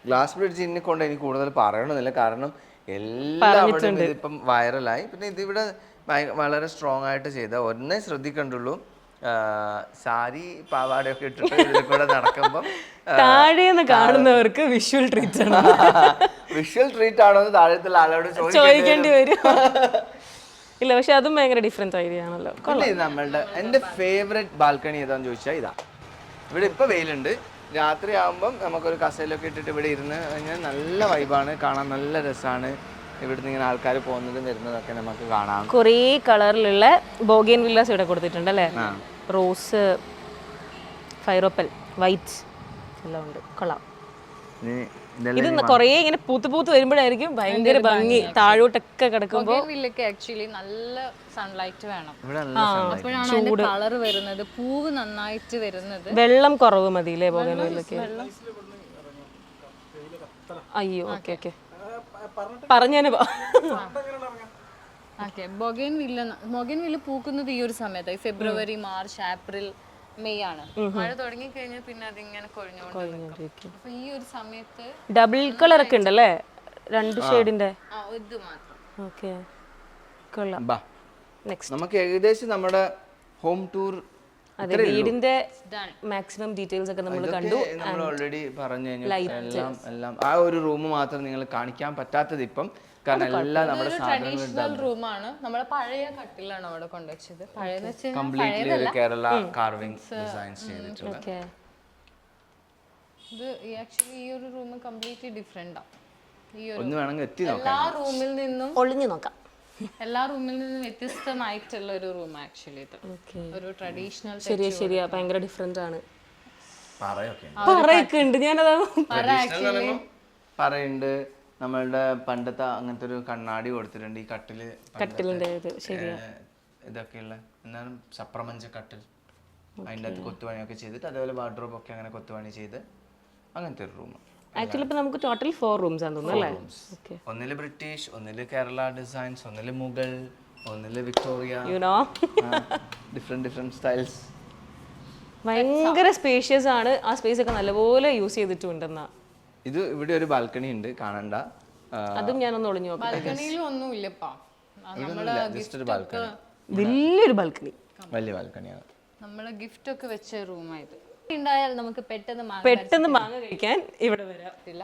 Glass ബ്രിഡ്ജിനെ കൊണ്ട് എനിക്ക് കൂടുതൽ പറയണമെന്നില്ല, കാരണം എല്ലാവരും ഇതിപ്പം വൈറലായി. പിന്നെ ഇതിവിടെ വളരെ സ്ട്രോങ് ആയിട്ട് ചെയ്ത ഒന്നേ ശ്രദ്ധിക്കണ്ടുള്ളൂ, സാരി പാവാടയൊക്കെ ഇട്ടിട്ട് ഇതിൽ കൂടെ നടക്കുമ്പോൾ താഴേന്ന് കാണുന്നവർക്ക് വിഷ്വൽ ട്രീറ്റ് ആണ്. വിഷ്വൽ ട്രീറ്റ് ആണോ എന്ന് താഴത്തുള്ള ആളോട് ചോദിക്കേണ്ടി വരും. ഇല്ല, പക്ഷെ അതും ഭയങ്കര ഡിഫറെന്റ് ഐഡിയ ആണല്ലോ. നമ്മളുടെ എൻ്റെ ഫേവറേറ്റ് ബാൽക്കണി ഏതാന്ന് ചോദിച്ചാൽ ഇതാ. ഇവിടെ ഇപ്പൊ വെയിലുണ്ട്, രാത്രി ആകുമ്പം നമുക്കൊരു കസേലൊക്കെ ഇട്ടിട്ട് ഇവിടെ ഇരുന്ന് കഴിഞ്ഞാൽ നല്ല വൈബാണ്, കാണാൻ നല്ല രസമാണ്. ഇവിടുന്ന് ഇങ്ങനെ ആൾക്കാർ പോകുന്നതും വരുന്നതൊക്കെ നമുക്ക് കാണാം. കുറേ കളറിലുള്ള ബോഗിയൻ വില്ലാസ് ഇവിടെ കൊടുത്തിട്ടുണ്ട് അല്ലേ? റോസ്, ഫൈറോപ്പൽ, വൈറ്റ് എല്ലാം ഉണ്ട്. കൊള്ളാം. ഇത് കുറേ ഇങ്ങനെ പൂത്ത് പൂത്ത് വരുമ്പോഴായിരിക്കും ഭയങ്കര ഭംഗി, താഴോട്ടൊക്കെ കിടക്കുമ്പോൾ. ആക്ച്വലി നല്ല സൺലൈറ്റ് വേണം, ഇവിടെ നല്ല അപ്പോഴാണ് അതിന്റെ കളർ വരുന്നത്, പൂവ് നന്നായിട്ട് വരുന്നത്. വെള്ളം കുറവ് മതി അല്ലേ ബോഗിയൻ വില്ലൊക്കെ? അയ്യോ, ഓക്കെ ഓക്കെ, പറഞ്ഞു. ബൊഗൈൻ വില്ല പൂക്കുന്നത് ഈ ഒരു സമയത്തായി, ഫെബ്രുവരി, മാർച്ച്, ഏപ്രിൽ, മെയ് ആണ്. മഴ തുടങ്ങി കഴിഞ്ഞാൽ പിന്നെ അതിങ്ങനെ കൊഴിഞ്ഞോണ്ടിരിക്കും. അപ്പൊ ഈ ഒരു സമയത്ത് ഡബിൾ കളർ ഒക്കെ ഉണ്ടല്ലേ, 2 ഷെയ്ഡിന്റെ. ഇത് മാത്രം. ഓക്കെ, കൊള്ളാം. നെക്സ്റ്റ് നമുക്ക് ഏകദേശം നമ്മുടെ ഹോം ടൂർ, അതെ, വീടിന്റെ മാക്സിമം ഡീറ്റെയിൽസ് ഒക്കെ നമ്മൾ കണ്ടു. നമ്മൾ ഓൾറെഡി പറഞ്ഞു കഴിഞ്ഞു. എല്ലാം ആ ഒരു റൂം മാത്രം നിങ്ങൾ കാണിക്കാൻ പറ്റാത്തത് ഇപ്പം, കാരണം എല്ലാം നമ്മുടെ ട്രഡീഷണൽ റൂമാണ്. നമ്മുടെ പഴയ കട്ടിലാണ് അവിടെ കൊണ്ടുവച്ചത്. കംപ്ലീറ്റ്ലി ഒരു കേരള കാർവിംഗ് ഡിസൈൻസ് ചെയ്തിട്ടുള്ളത്. ഇത് ആക്ച്വലി ഈ ഒരു റൂം കംപ്ലീറ്റ്ലി ഡിഫറെന്റ് ആണ്. ഈ ഒരു ഒന്ന് വേണമെങ്കിൽ എത്തി നോക്കാം. എല്ലാ റൂമിൽ നിന്നും ഒളിഞ്ഞു നോക്കാം. എല്ലാ റൂമിൽ നിന്നും വ്യത്യസ്തമായിട്ടുള്ള ഒരു റൂം ആക്ച്വലി ഇത്. ഒരു ട്രഡീഷണൽ. ശരിയാ, ഭയങ്കര ഡിഫറെന്റ് ആണ്. പറയൊക്കെ ഉണ്ട്, ഞാനത് പറയുന്നുണ്ട്. നമ്മളുടെ പണ്ടത്തെ അങ്ങനത്തെ ഒരു കണ്ണാടി കൊടുത്തിട്ടുണ്ട് ഈ കട്ടിലിന്റെ ഇതൊക്കെയുള്ള എന്നാലും സപ്രമഞ്ച കട്ടിൽ, അതിൻ്റെ അകത്ത് കൊത്തുപണിയൊക്കെ ചെയ്തിട്ട്, അതേപോലെ വാർഡ്രോബ് ഒക്കെ അങ്ങനെ കൊത്തുപണി ചെയ്ത് അങ്ങനത്തെ ഒരു റൂം. ആക്ച്വലി ഇപ്പൊ നമുക്ക് ടോട്ടൽ 4 റൂംസ് ആണ് തോന്നുന്നു അല്ലേ? ഒന്നില് ബ്രിട്ടീഷ്, ഒന്നില് കേരള ഡിസൈൻസ്, ഒന്നില് മുഗൾ, ഒന്നില് വിക്ടോറിയ, ഡിഫറെന്റ് സ്റ്റൈൽസ്. ഭയങ്കര സ്പേഷ്യസ് ആണ്. ആ സ്പേസ് ഒക്കെ നല്ലപോലെ യൂസ് ചെയ്തിട്ടുണ്ടെന്നാ. ഇത് ഇവിടെ ഒരു ബാൽക്കണി ഉണ്ട്, കാണണ്ട. അതും ഞാനൊന്ന് ഒളിഞ്ഞു നോക്കാം. ബാൽക്കണിയിലും ഒന്നും ഇല്ലപ്പാ, വലിയൊരു ബാൽക്കണി, വലിയ ബാൽക്കണിയാണ്. നമ്മള് ഗിഫ്റ്റ് ഒക്കെ വെച്ച റൂമായത് ഉണ്ടായാൽ നമുക്ക് പെട്ടെന്ന് മാങ്ങ കഴിക്കാൻ ഇവിടെ വരാത്തില്ല.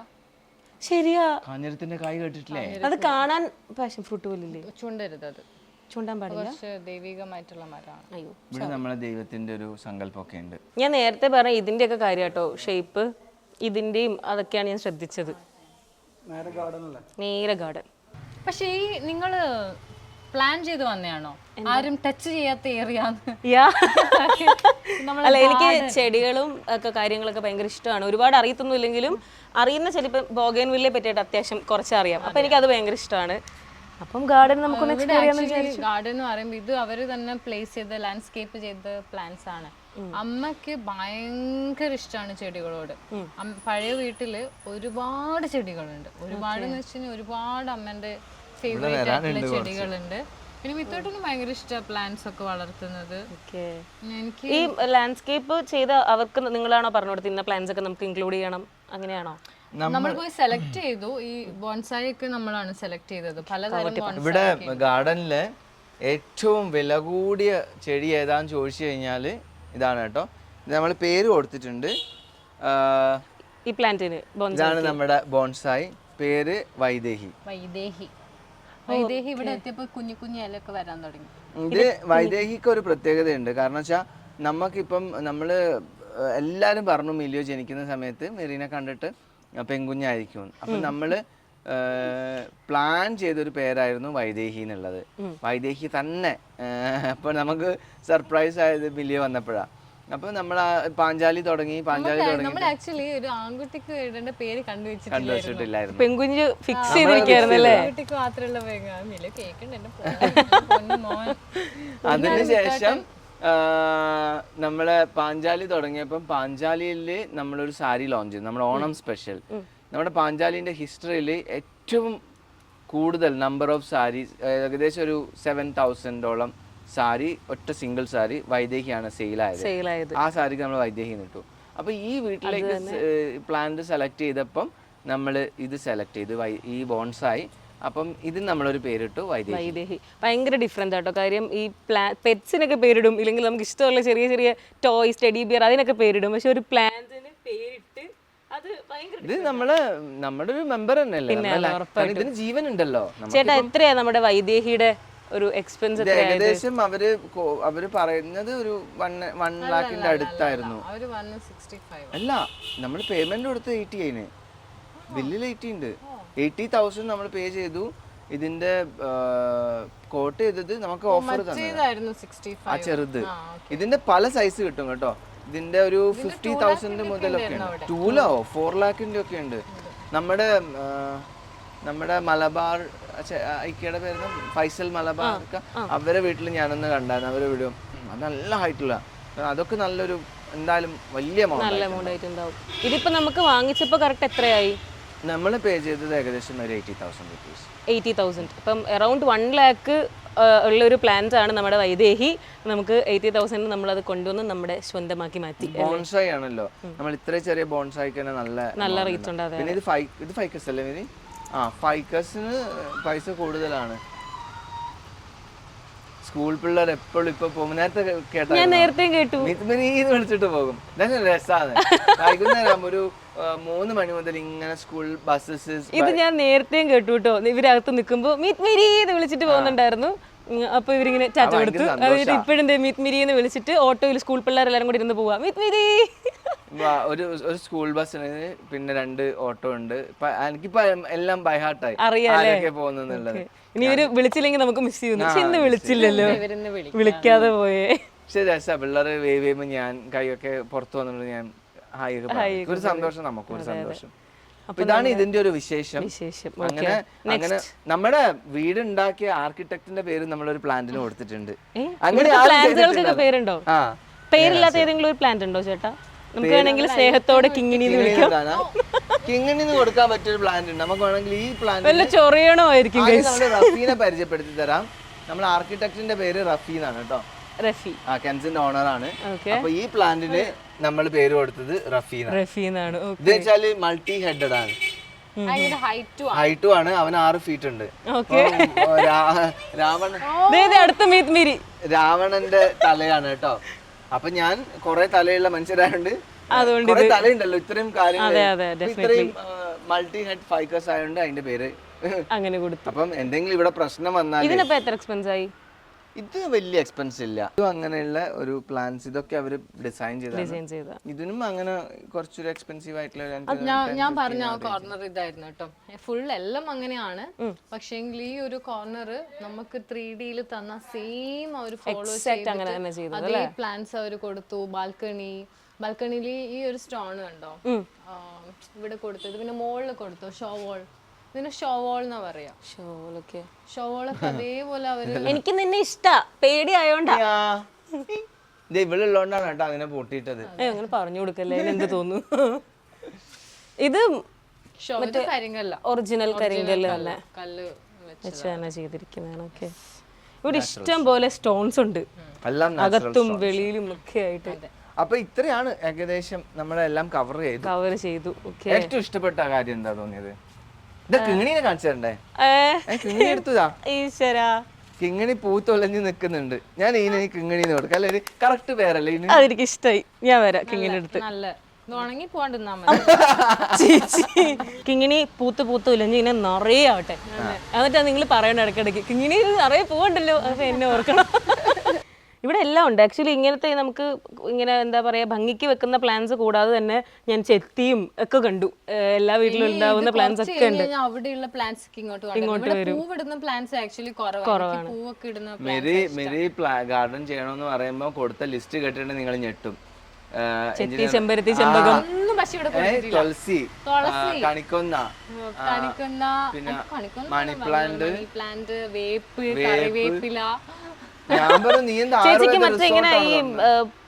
ശരിയാ, കാഞ്ഞിരത്തിന്റെ കായ് കേട്ടിട്ടില്ലേ? അത് കാണാൻ പാഷൻ ഫ്രൂട്ട് പോലില്ലേ? ചൂണ്ടരുത്, അത് ചൂണ്ടാൻ പാടില്ല, ദൈവികമായിട്ടുള്ള മരമാണ്. അയ്യോ, ഇവിടെ നമ്മളെ ദൈവത്തിന്റെ ഒരു സങ്കല്പമൊക്കെ ഉണ്ട്. ഞാൻ നേരത്തെ പറഞ്ഞ ഇതിന്റെ ഒക്കെ കാര്യം കേട്ടോ, ഷേപ്പ് ഇതിന്റെയും അതൊക്കെയാണ് ഞാൻ ശ്രദ്ധിച്ചത്. നേരെ ഗാർഡൻ. പക്ഷേ ഈ നിങ്ങള് പ്ലാൻ ചെയ്ത് വന്നെയാണോ? ആരും ടച്ച് ചെയ്യാത്ത ഏറിയാന്ന്? അല്ല, എനിക്ക് ചെടികളും ഒക്കെ കാര്യങ്ങളൊക്കെ ഭയങ്കര ഇഷ്ടമാണ്. ഒരുപാട് അറിയത്തൊന്നുമില്ലെങ്കിലും അറിയുന്ന ചിലപ്പോൾ ബോഗൈൻ വില്ലയെ പറ്റിയിട്ട് അത്യാവശ്യം കുറച്ച് അറിയാം. അപ്പൊ എനിക്കത് ഭയങ്കര ഇഷ്ടമാണ്. അപ്പം ഗാർഡൻ നമുക്കൊന്ന് എക്സ്പ്ലോർ ചെയ്യാന്ന് വിചാരിച്ചു. ഗാർഡൻ എന്ന് പറയുമ്പോൾ ഇത് അവര് തന്നെ പ്ലേസ് ചെയ്ത് ലാൻഡ്സ്കേപ്പ് ചെയ്ത പ്ലാന്റ്സ് ആണ്. അമ്മക്ക് ഭയങ്കര ഇഷ്ടമാണ് ചെടികളോട്. പഴയ വീട്ടില് ഒരുപാട് ചെടികളുണ്ട്. ഒരുപാട് എന്ന് വെച്ചാൽ ഒരുപാട് അമ്മന്റെ ഫേവറേറ്റ് ആയിട്ടുള്ള ചെടികളുണ്ട്. പിന്നെ മിത്തോട്ടിന് ഭയങ്കര ഇഷ്ടമാണ് പ്ലാന്റ്സ് ഒക്കെ വളർത്തുന്നത്. എനിക്ക് ഈ ലാൻഡ്സ്കേപ്പ് ചെയ്ത അവർക്ക് നിങ്ങളാണോ പറഞ്ഞു കൊടുത്തത് ഇന്ന പ്ലാന്റ്സ് ഒക്കെ നമുക്ക് ഇൻക്ലൂഡ് ചെയ്യണം, അങ്ങനെയാണോ? നമ്മൾ പോയി സെലക്ട് ചെയ്തു. ഈ ബോൺസായി ഒക്കെ നമ്മളാണ് സെലക്ട് ചെയ്തത്. പലതരം ഇവിടെ ഗാർഡനിലെ ഏറ്റവും വില കൂടിയ ചെടി ഏതാന്ന് ചോദിച്ചു കഴിഞ്ഞാൽ ഇതാണ് കേട്ടോ. ഇത് നമ്മൾ പേര് കൊടുത്തിട്ടുണ്ട് ഈ പ്ലാന്റിന്. ഇതാണ് നമ്മുടെ ബോൺസായി, പേര് വൈദേഹി. വൈദേഹി ഇവിടെ എത്തിയപ്പോൾ കുഞ്ഞു കുഞ്ഞു ഇലയൊക്കെ വരാൻ തുടങ്ങി. ഇത് വൈദേഹിക്ക് ഒരു പ്രത്യേകതയുണ്ട്. കാരണം വെച്ചാൽ നമുക്കിപ്പം നമ്മള് എല്ലാരും പറഞ്ഞു മിലിയോ ജനിക്കുന്ന സമയത്ത് മെറീനെ കണ്ടിട്ട് പെൺകുഞ്ഞായിരിക്കും. അപ്പൊ നമ്മള് പ്ലാൻ ചെയ്തൊരു പേരായിരുന്നു വൈദേഹി എന്നുള്ളത്. വൈദേഹി തന്നെ. അപ്പോൾ നമുക്ക് സർപ്രൈസ് ആയത് ബില്ലിയ വന്നപ്പോഴാണ്. അപ്പൊ നമ്മൾ പാഞ്ചാലി തുടങ്ങി. നമ്മൾ ആക്ച്വലി ഒരു ആൺകുട്ടിക്ക് ഇടേണ്ട പേര് കണ്ടുവച്ചിട്ടില്ലായിരുന്നു. പെങ്കുഞ്ഞ് ഫിക്സ് ചെയ്തിരിക്കായിരുന്നല്ലേ? ആൺകുട്ടിക്ക് മാത്രമുള്ള അതിനുശേഷം നമ്മളെ പാഞ്ചാലി തുടങ്ങിയപ്പം പാഞ്ചാലിയിൽ നമ്മളൊരു സാരി ലോഞ്ച് ചെയ്തു, നമ്മുടെ ഓണം സ്പെഷ്യൽ. നമ്മുടെ പാഞ്ചാലിന്റെ ഹിസ്റ്ററിയിൽ ഏറ്റവും കൂടുതൽ നമ്പർ ഓഫ് സാരീസ്, ഏകദേശം ഒരു 7,000ഓളം സാരി, ഒറ്റ സിംഗിൾ സാരി വൈദേഹിയാണ് സെയിലായത്. ആ സാരിക്ക് നമ്മൾ വൈദേഹി ഇട്ടു. അപ്പൊ ഈ വീട്ടിലേക്ക് പ്ലാന്റ് സെലക്ട് ചെയ്തപ്പം നമ്മൾ ഇത് സെലക്ട് ചെയ്തു, ഈ ബോൺസായി. അപ്പം ഇതിന് നമ്മളൊരു പേരിട്ടു വൈദേഹി. ഭയങ്കര ഡിഫറെന്റ് ആട്ടോ. കാര്യം ഈ പെറ്റ്സിനൊക്കെ പേരിടും, ഇല്ലെങ്കിൽ നമുക്ക് ഇഷ്ടമുള്ള ചെറിയ ചെറിയ ടോയ്സ്, ടെഡി ബിയർ അതിനൊക്കെ പേരിടും. പക്ഷെ ഒരു പ്ലാന്റിന് പേരിട്ട് അത് ഭയങ്കര ഇത് നമ്മുടെ ഒരു മെമ്പർ തന്നെയല്ലേ, ഇതിന് ജീവൻ ഉണ്ടല്ലോ. ചേട്ടാ എത്രയാ നമ്മുടെ വൈദേഹിയുടെ ഒരു എക്സ്പെൻസ്? ഏകദേശം അവര് പറയുന്നത് ഒരു 1 lakhന്റെ അടുത്തായിരുന്നു. അല്ല, നമ്മൾ പേയ്മെന്റ് കൊടുത്ത് 80 ബില്ലിൽ 80 ഉണ്ട്. 80,000 നമ്മൾ പേ ചെയ്തു. ഇതിന്റെ കോട്ട് ചെയ്തത് നമുക്ക് ഓഫർ തന്നെ ആ ചെറുത്. ഇതിന്റെ പല സൈസ് കിട്ടും കേട്ടോ. ഇതിന്റെ ഒരു 50,000 മുതലൊക്കെ ഉണ്ട്. 2 lakh 4 lakhന്റെ ഒക്കെ ഉണ്ട്. നമ്മുടെ മലബാർ ഇക്കയുടെ പേര് ഫൈസൽ മലബാർ, അവരെ വീട്ടിൽ ഞാനൊന്ന് കണ്ടായിരുന്നു. അവരെ വീടും അത് നല്ല ഹൈറ്റുള്ള, അതൊക്കെ നല്ലൊരു എന്തായാലും വലിയ എമൗണ്ട് ആയിട്ടുണ്ടാവും. ഇതിപ്പോ നമുക്ക് വാങ്ങിച്ചപ്പോ കറക്റ്റ് എത്രയായി? നമ്മൾ പേ ചെയ്തത് ഏകദേശം ഒരു 80,000 rupees. 80,000. അപ്പം അറൌണ്ട് 1 lakh ഉള്ളൊരു പ്ലാൻസ് ആണ് നമ്മുടെ വൈദേഹി. നമുക്ക് 80,000 നമ്മളത് കൊണ്ടുവന്ന് നമ്മുടെ സ്വന്തമാക്കി മാറ്റി. ബോൺസായി ആണല്ലോ, നമ്മൾ ഇത്രയും ചെറിയ ബോൺസായിക്ക് തന്നെ നല്ല റേറ്റ് ഉണ്ട്. അതെ. പിന്നെ ഇത് ഫൈക്കസ് അല്ലേ മിനി? ഫൈക്കസിന് പൈസ കൂടുതലാണ്. സ്കൂൾ പിള്ളേർ എപ്പോഴും ഇപ്പൊ പോകും. നേരത്തെ കേട്ടു വിളിച്ചിട്ട് പോകും. രസാണ്. വൈകുന്നേരം ഒരു 3 മണി മുതൽ ഇങ്ങനെ സ്കൂൾ ബസ്സസ്. ഇത് ഞാൻ നേരത്തെയും കേട്ടു കേട്ടോ. ഇവരകത്ത് നിൽക്കുമ്പോ മീറ്റ് മിരി എന്ന് വിളിച്ചിട്ട് പോകുന്നുണ്ടായിരുന്നു. അപ്പൊ ഇവരിങ്ങനെ ചാച്ച കൊടുത്തു. ഇപ്പോഴും മീറ്റ് മിരി എന്ന് വിളിച്ചിട്ട് ഓട്ടോയിൽ സ്കൂൾ പിള്ളേരെല്ലാരും കൂടി ഇരുന്ന് പോവാ. മീറ്റ് മിരി. ഒരു സ്കൂൾ ബസ്സിന് പിന്നെ 2 ഓട്ടോ ഉണ്ട്. എനിക്കിപ്പോ എല്ലാം ബൈ ഹാർട്ടായി ആരൊക്കെ പോകുന്നുള്ളത്. ഇനി ഇവര് വിളിച്ചില്ലെങ്കിൽ നമുക്ക് മിസ് ചെയ്യുന്നു. പക്ഷെ ഇന്ന് വിളിച്ചില്ലല്ലോ, വിളിക്കാതെ പോയേ. പക്ഷെ രസാ, പിള്ളേര് വേവ് ചെയ്യുമ്പോ ഞാൻ കൈയൊക്കെ പുറത്തു വന്നിട്ട് ഞാൻ ഹായ് ഒരു സന്തോഷം, നമുക്കൊരു സന്തോഷം. ഇതാണ് ഇതിന്റെ ഒരു വിശേഷം. അങ്ങനെ നമ്മുടെ വീട് ഉണ്ടാക്കിയ ആർക്കിടെക്ടിന്റെ പേര് നമ്മളൊരു പ്ലാന്റിന് കൊടുത്തിട്ടുണ്ട്. അങ്ങനെ പേരുണ്ടോ? പേരില്ലാത്ത ഏതെങ്കിലും ഒരു പ്ലാന്റ് ഉണ്ടോ ചേട്ടാ? നമുക്ക് വേണമെങ്കിൽ സ്നേഹത്തോടെ കിങ്ങിണി വിളിക്കാം. കിങ്ങിണി കൊടുക്കാൻ പറ്റിയൊരു പ്ലാന്റ് ഉണ്ട്. നമുക്ക് വേണമെങ്കിൽ ഈ പ്ലാന്റ് വല്ല ചൊറിയണോ ആയിരിക്കും. റഫീനെ പരിചയപ്പെടുത്തി തരാം. നമ്മുടെ ആർക്കിടെക്ടിന്റെ പേര് റഫീ എന്നാണ് കേട്ടോ. റഫി കെൻസിന്റെ ഓണർ ആണ്. അപ്പൊ ഈ പ്ലാന്റിന് നമ്മൾ പേര് കൊടുത്തത് റഫീ എന്നാണ്. ഇത് വെച്ചാല് മൾട്ടി ഹെഡഡ് ആണ്, ഹൈറ്റും ആണ്. അവന് 6 feet ഉണ്ട്. രാവണന്റെ തലയാണ് കേട്ടോ. അപ്പൊ ഞാൻ കൊറേ തലയുള്ള മനുഷ്യരായോണ്ട് കൊറേ തലയുണ്ടല്ലോ, ഇത്രയും കാര്യങ്ങൾ, ഇത്രയും മൾട്ടി ഹെഡ് ഫൈക്കസ് ആയതുകൊണ്ട് അതിന്റെ പേര് അങ്ങനെ കൊടുത്തു. അപ്പം എന്തെങ്കിലും ഇവിടെ പ്രശ്നം വന്നാൽ ഇതിനിപ്പോ എത്ര എക്സ്പെൻസ് ആയി? ഇത് വലിയ എക്സ്പെൻസ് ഇല്ല. അങ്ങനെയുള്ള ഒരു പ്ലാൻസ് ഇതൊക്കെ അവര് ഡിസൈൻ ചെയ്ത. ഇതിനും അങ്ങനെ കുറച്ചൊരു എക്സ്പെൻസീവ് ആയിട്ടുള്ള ഞാൻ പറഞ്ഞ ആ കോർണർ ഇതായിരുന്നു കേട്ടോ. ഫുൾ എല്ലാം അങ്ങനെയാണ്. പക്ഷേ ഈ ഒരു കോർണർ നമുക്ക് 3D തന്ന സെയിം അവർ ഫോളോ ചെയ്തു. അതേ പ്ലാൻസ് അവർ കൊടുത്തു. ബാൽക്കണിയിൽ ഈ ഒരു സ്റ്റോൺ കണ്ടോ ഇവിടെ കൊടുത്തത്. പിന്നെ മുകളിൽ കൊടുത്തു ഷോവോൾ. ഇതിന് ഷോവോൾ എന്നാ പറയാ. ഷോവോളൊക്കെ അതേപോലെ അവര്. എനിക്ക് നിന്നെ ഇഷ്ടാ, പേടിയായോണ്ടാ. ഇവളുള്ളോണ്ടാണ് കേട്ടോ അതിനെ പൂട്ടിയിട്ടത്. അങ്ങനെ പറഞ്ഞു കൊടുക്കല്ലേ, എന്ത് തോന്നുന്നു. ഇത് കരിങ്കല്ല, ഒറിജിനൽ കരിങ്കല്ല് തന്നെ വെച്ച് തന്നെ ചെയ്തിരിക്കുന്നതാണ്. ഓക്കെ. ഇവിടെ ഇഷ്ടം പോലെ സ്റ്റോൺസ് ഉണ്ട്, അകത്തും വെളിയിലും ഒക്കെ ആയിട്ട്. അപ്പൊ ഇത്രയാണ് ഏകദേശം നമ്മളെല്ലാം കവർ ചെയ്തു. ഏറ്റവും ഇഷ്ടപ്പെട്ട കാര്യം എന്താ തോന്നിയത്? കിങ്ങിണിനെ കാണിച്ചു തരണ്ടേ? കിങ്ങിണി എടുത്തതാ. കിങ്ങിണി പൂത്തൊലഞ്ഞ് നിക്കുന്നുണ്ട്. ഞാൻ ഇതിന് കിങ്ങിണിന്ന് കൊടുക്കാം അല്ലെ? കറക്റ്റ് പേരല്ലേ? അതെനിക്ക് ഇഷ്ടായി. ഞാൻ വരാം കിങ്ങിണി എടുത്ത്. കിങ്ങിണി പൂത്ത് ഉലഞ്ഞ് ഇങ്ങനെ നിറയെ ആവട്ടെ. എന്നിട്ടാ നിങ്ങൾ പറയണ ഇടയ്ക്കിടയ്ക്ക് കിങ്ങിണി നിറയെ പൂവുണ്ടല്ലോ, അപ്പൊ എന്നെ ഓർക്കണം. ഇവിടെ എല്ലാം ഉണ്ട് ആക്ച്വലി. ഇങ്ങനത്തെ നമുക്ക് ഇങ്ങനെ എന്താ പറയാ ഭംഗിക്ക് വെക്കുന്ന പ്ലാന്റ്സ് കൂടാതെ തന്നെ ഞാൻ ചെത്തിയും ഒക്കെ കണ്ടു. എല്ലാ വീട്ടിലും ഉണ്ടാവുന്ന പ്ലാന്റ്സ് ഒക്കെ ഉണ്ട്. അവിടെയുള്ള പ്ലാന്റ്സ് ഇങ്ങോട്ട് വരും. പൂവിടുന്ന പ്ലാന്റ്സ് ആക്ച്വലി കുറവാണ്. പൂവൊക്കെ ഇടുന്ന മെരി ഗാർഡൻ ചെയ്യണമെന്ന് പറയുമ്പോൾ കൊടുത്ത ലിസ്റ്റ് കേട്ടിട്ട് നിങ്ങൾ ഞെട്ടും. ചെത്തി, ചെമ്പരത്തി, ചെമ്പകം, ഒന്നും പക്ഷെ ഇവിടെ തുളസി, കണിക്കൊന്ന, പിന്നെ മണി പ്ലാന്റ്, വേപ്പ്, കറിവേപ്പില. ഞാൻ പറഞ്ഞു നീ എന്താ ചേച്ചിക്ക് മറ്റേ ഇങ്ങനെ ഈ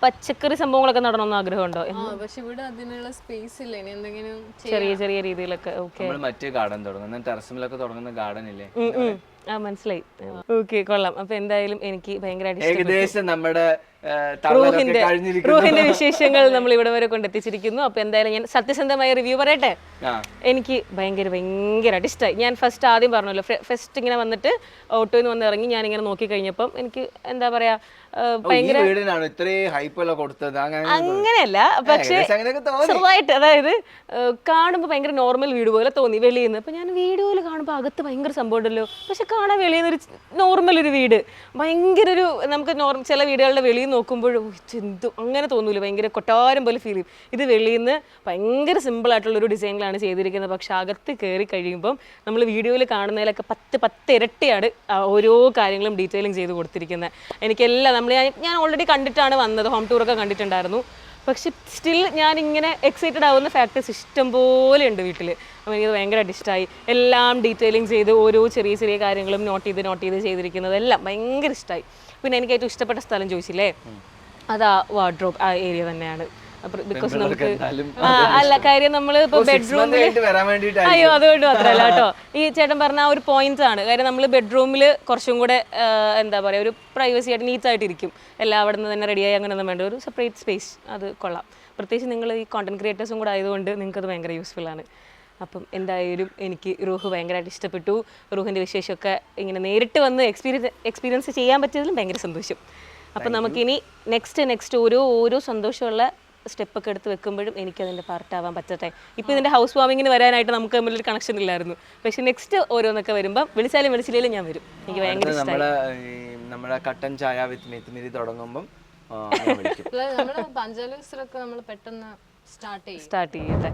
പച്ചക്കറി സംഭവങ്ങളൊക്കെ നടണമെന്ന് ആഗ്രഹമുണ്ടോ? പക്ഷെ ഇവിടെ അതിനുള്ള സ്പേസ് ഇല്ല. ഇനി എന്തെങ്കിലും ചെറിയ ചെറിയ രീതിയിലൊക്കെ. ഓക്കെ, നമ്മൾ മറ്റേ ഗാർഡൻ തുടങ്ങുന്ന ടെറസിലൊക്കെ തുടങ്ങുന്ന ഗാർഡൻ ഇല്ലേ? മനസ്സിലായി. ഓക്കെ, കൊള്ളാം. അപ്പൊ എന്തായാലും എനിക്ക് ഭയങ്കരമായിട്ട് ഏകദേശം നമ്മുടെ റൂഹിന്റെ വിശേഷങ്ങൾ നമ്മൾ ഇവിടെ വരെ കൊണ്ടെത്തിച്ചിരിക്കുന്നു. അപ്പൊ എന്തായാലും ഞാൻ സത്യസന്ധമായ റിവ്യൂ പറയട്ടെ. എനിക്ക് ഭയങ്കരമായിട്ട് ഇഷ്ടമായി. ഞാൻ ഫസ്റ്റ് ആദ്യം പറഞ്ഞല്ലോ, ഫസ്റ്റ് ഇങ്ങനെ വന്നിട്ട് ഓട്ടോയിൽ നിന്ന് വന്ന് ഇറങ്ങി ഞാൻ ഇങ്ങനെ നോക്കി കഴിഞ്ഞപ്പം എനിക്ക് എന്താ പറയാ ഭയങ്കര അങ്ങനെയല്ല, പക്ഷെ ചെറുതായിട്ട് അതായത് കാണുമ്പോൾ ഭയങ്കര നോർമൽ വീട് പോലെ തോന്നി വെളിയിൽ നിന്ന്. അപ്പൊ ഞാൻ വീഡിയോയിൽ കാണുമ്പോൾ അകത്ത് ഭയങ്കര സംഭവം ഉണ്ടല്ലോ, പക്ഷെ കാണാൻ വെളിയിൽ നിന്ന് ഒരു നോർമൽ ഒരു വീട് ഭയങ്കര ഒരു നമുക്ക് ചില വീടുകളുടെ വെളിയിൽ നോക്കുമ്പോൾ എന്തു അങ്ങനെ തോന്നൂല, ഭയങ്കര കൊട്ടാരം പോലെ ഫീൽ ചെയ്യും. ഇത് വെളിയിൽ നിന്ന് ഭയങ്കര സിമ്പിൾ ആയിട്ടുള്ള ഒരു ഡിസൈനിലാണ് ചെയ്തിരിക്കുന്നത്. പക്ഷെ അകത്ത് കയറി കഴിയുമ്പം നമ്മൾ വീഡിയോയിൽ കാണുന്നതിലൊക്കെ 10 ഇരട്ടിയാണ് ഓരോ കാര്യങ്ങളും ഡീറ്റെയിലിംഗ് ചെയ്ത് കൊടുത്തിരിക്കുന്നത്. എനിക്കെല്ലാം ഞാൻ ഓൾറെഡി കണ്ടിട്ടാണ് വന്നത്, ഹോം ടൂറൊക്കെ കണ്ടിട്ടുണ്ടായിരുന്നു. പക്ഷെ സ്റ്റിൽ ഞാൻ ഇങ്ങനെ എക്സൈറ്റഡ് ആവുന്ന ഫാക്ടേഴ്സ് ഇഷ്ടം പോലെ ഉണ്ട് വീട്ടിൽ. അപ്പോൾ എനിക്കത് ഭയങ്കരമായിട്ട് ഇഷ്ടമായി. എല്ലാം ഡീറ്റെയിലിംഗ് ചെയ്ത് ഓരോ ചെറിയ ചെറിയ കാര്യങ്ങളും നോട്ട് ചെയ്ത് ചെയ്തിരിക്കുന്നത് എല്ലാം ഭയങ്കര ഇഷ്ടമായി. പിന്നെ എനിക്ക് ഏറ്റവും ഇഷ്ടപ്പെട്ട സ്ഥലം ചോദിച്ചില്ലേ, അത് ആ വാർഡ്രോബ് ആ ഏരിയ തന്നെയാണ്. ബിക്കോസ് നമുക്ക് അല്ല കാര്യം നമ്മൾ ഇപ്പോൾ ബെഡ്റൂമിൽ അയ്യോ അതുകൊണ്ട് മാത്രമല്ല കേട്ടോ, ഈ ചേട്ടൻ പറഞ്ഞ ആ ഒരു പോയിന്റ് ആണ്. കാര്യം നമ്മൾ ബെഡ്റൂമിൽ കുറച്ചും കൂടെ എന്താ പറയുക ഒരു പ്രൈവസി ആയിട്ട് നീറ്റ് ആയിട്ടിരിക്കും. എല്ലാം അവിടെ നിന്ന് തന്നെ റെഡിയായി അങ്ങനെയൊന്നും വേണ്ട, ഒരു സെപ്പറേറ്റ് സ്പേസ്, അത് കൊള്ളാം. പ്രത്യേകിച്ച് നിങ്ങൾ ഈ കോണ്ടന്റ് ക്രിയേറ്റേഴ്സും കൂടെ ആയതുകൊണ്ട് നിങ്ങൾക്കത് ഭയങ്കര യൂസ്ഫുൾ ആണ്. അപ്പം എന്തായാലും എനിക്ക് റൂഹ് ഭയങ്കരമായിട്ട് ഇഷ്ടപ്പെട്ടു. റൂഹിൻ്റെ വിശേഷമൊക്കെ ഇങ്ങനെ നേരിട്ട് വന്ന് എക്സ്പീരിയൻസ് ചെയ്യാൻ പറ്റിയതിലും ഭയങ്കര സന്തോഷം. അപ്പം നമുക്കിനി നെക്സ്റ്റ് ഓരോ സന്തോഷമുള്ള സ്റ്റെപ്പൊക്കെ എടുത്ത് വെക്കുമ്പോഴും എനിക്കതിൻ്റെ പാർട്ടാവാൻ പറ്റട്ടെ. ഇപ്പോൾ ഇതിൻ്റെ ഹൗസ് വാമിങ്ങിന് വരാനായിട്ട് നമുക്ക് തമ്മിലൊരു കണക്ഷൻ ഇല്ലായിരുന്നു. പക്ഷെ നെക്സ്റ്റ് ഓരോന്നൊക്കെ വരുമ്പോൾ വിളിച്ചില്ലെങ്കിലും ഞാൻ വരും. എനിക്ക് ഭയങ്കര ഇഷ്ടമായി. നമ്മുടെ കട്ടൻ ചായ വിത്ത് മെത്തുമിരി തുടങ്ങുമ്പം നമ്മൾ പെട്ടെന്ന് സ്റ്റാർട്ട് ചെയ്യട്ടെ.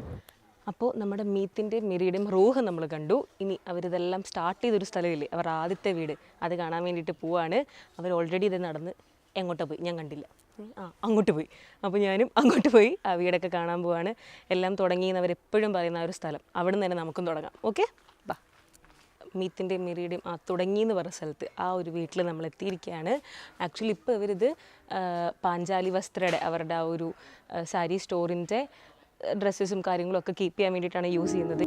അപ്പോൾ നമ്മുടെ മീത്തിൻ്റെയും മിരിയുടെയും റൂഹ് നമ്മൾ കണ്ടു. ഇനി അവരിതെല്ലാം സ്റ്റാർട്ട് ചെയ്തൊരു സ്ഥലമില്ലേ, അവർ ആദ്യത്തെ വീട്, അത് കാണാൻ വേണ്ടിയിട്ട് പോവാണ്. അവർ ഓൾറെഡി ഇത് നടന്ന് എങ്ങോട്ടാണ് പോയി ഞാൻ കണ്ടില്ല, അങ്ങോട്ട് പോയി. അപ്പോൾ ഞാനും അങ്ങോട്ട് പോയി ആ വീടൊക്കെ കാണാൻ പോവാണ്. എല്ലാം തുടങ്ങിയെന്ന് അവരെപ്പോഴും പറയുന്ന ആ ഒരു സ്ഥലം, അവിടെ നിന്ന് തന്നെ നമുക്കും തുടങ്ങാം. ഓക്കെ, ബാ. മീത്തിൻ്റെയും മിരിയുടെയും ആ തുടങ്ങിയെന്ന് പറഞ്ഞ സ്ഥലത്ത് ആ ഒരു വീട്ടിൽ നമ്മൾ എത്തിയിരിക്കുകയാണ്. ആക്ച്വലി ഇപ്പോൾ ഇവരിത് പാഞ്ചാലി വസ്ത്രയുടെ അവരുടെ ആ ഒരു സാരി സ്റ്റോറിൻ്റെ ഡ്രസ്സസും കാര്യങ്ങളും ഒക്കെ കീപ്പ് ചെയ്യാൻ വേണ്ടിയിട്ടാണ് യൂസ് ചെയ്യുന്നത്.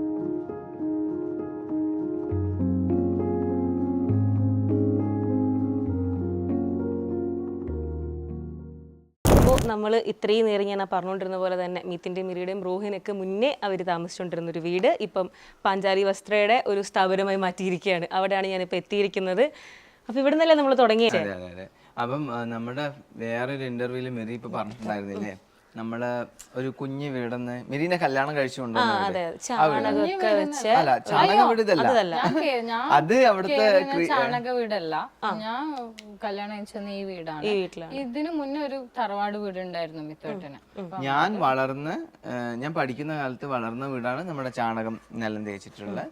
അപ്പോൾ നമ്മൾ ഇത്രയും നേരം ഞാൻ പറഞ്ഞുകൊണ്ടിരുന്ന പോലെ തന്നെ മീത്തിൻ്റെയും മിരിയുടെയും റൂഹിനൊക്കെ മുന്നേ അവർ താമസിച്ചുകൊണ്ടിരുന്നൊരു വീട് ഇപ്പം പാഞ്ചാലി വസ്ത്രയുടെ ഒരു സ്ഥാപനമായി മാറ്റിയിരിക്കുകയാണ്. അവിടെയാണ് ഞാനിപ്പോൾ എത്തിയിരിക്കുന്നത്. അപ്പോൾ ഇവിടെ നിന്നല്ലേ നമ്മൾ തുടങ്ങിയത്. അപ്പം നമ്മുടെ വേറൊരു ഇന്റർവ്യൂവിൽ മെറി ഇപ്പൊ പറഞ്ഞിട്ടുണ്ടായിരുന്നില്ലേ, നമ്മള് ഒരു കുഞ്ഞു വീടെന്ന് മെരീനെ കല്യാണം കഴിച്ചുകൊണ്ടു. അല്ല ചാണക വീട് ഇതല്ല, അത് അവിടുത്തെ ചാണക വീടല്ല. ഞാൻ കല്യാണം കഴിച്ചത് ഈ വീടാണ്. ഇതിനു മുന്നേ ഒരു തറവാട് വീടുണ്ടായിരുന്നു മിത്തോട്ടന്. ഞാൻ പഠിക്കുന്ന കാലത്ത് വളർന്ന വീടാണ് നമ്മുടെ ചാണകം നിലം തേച്ചിട്ടുള്ള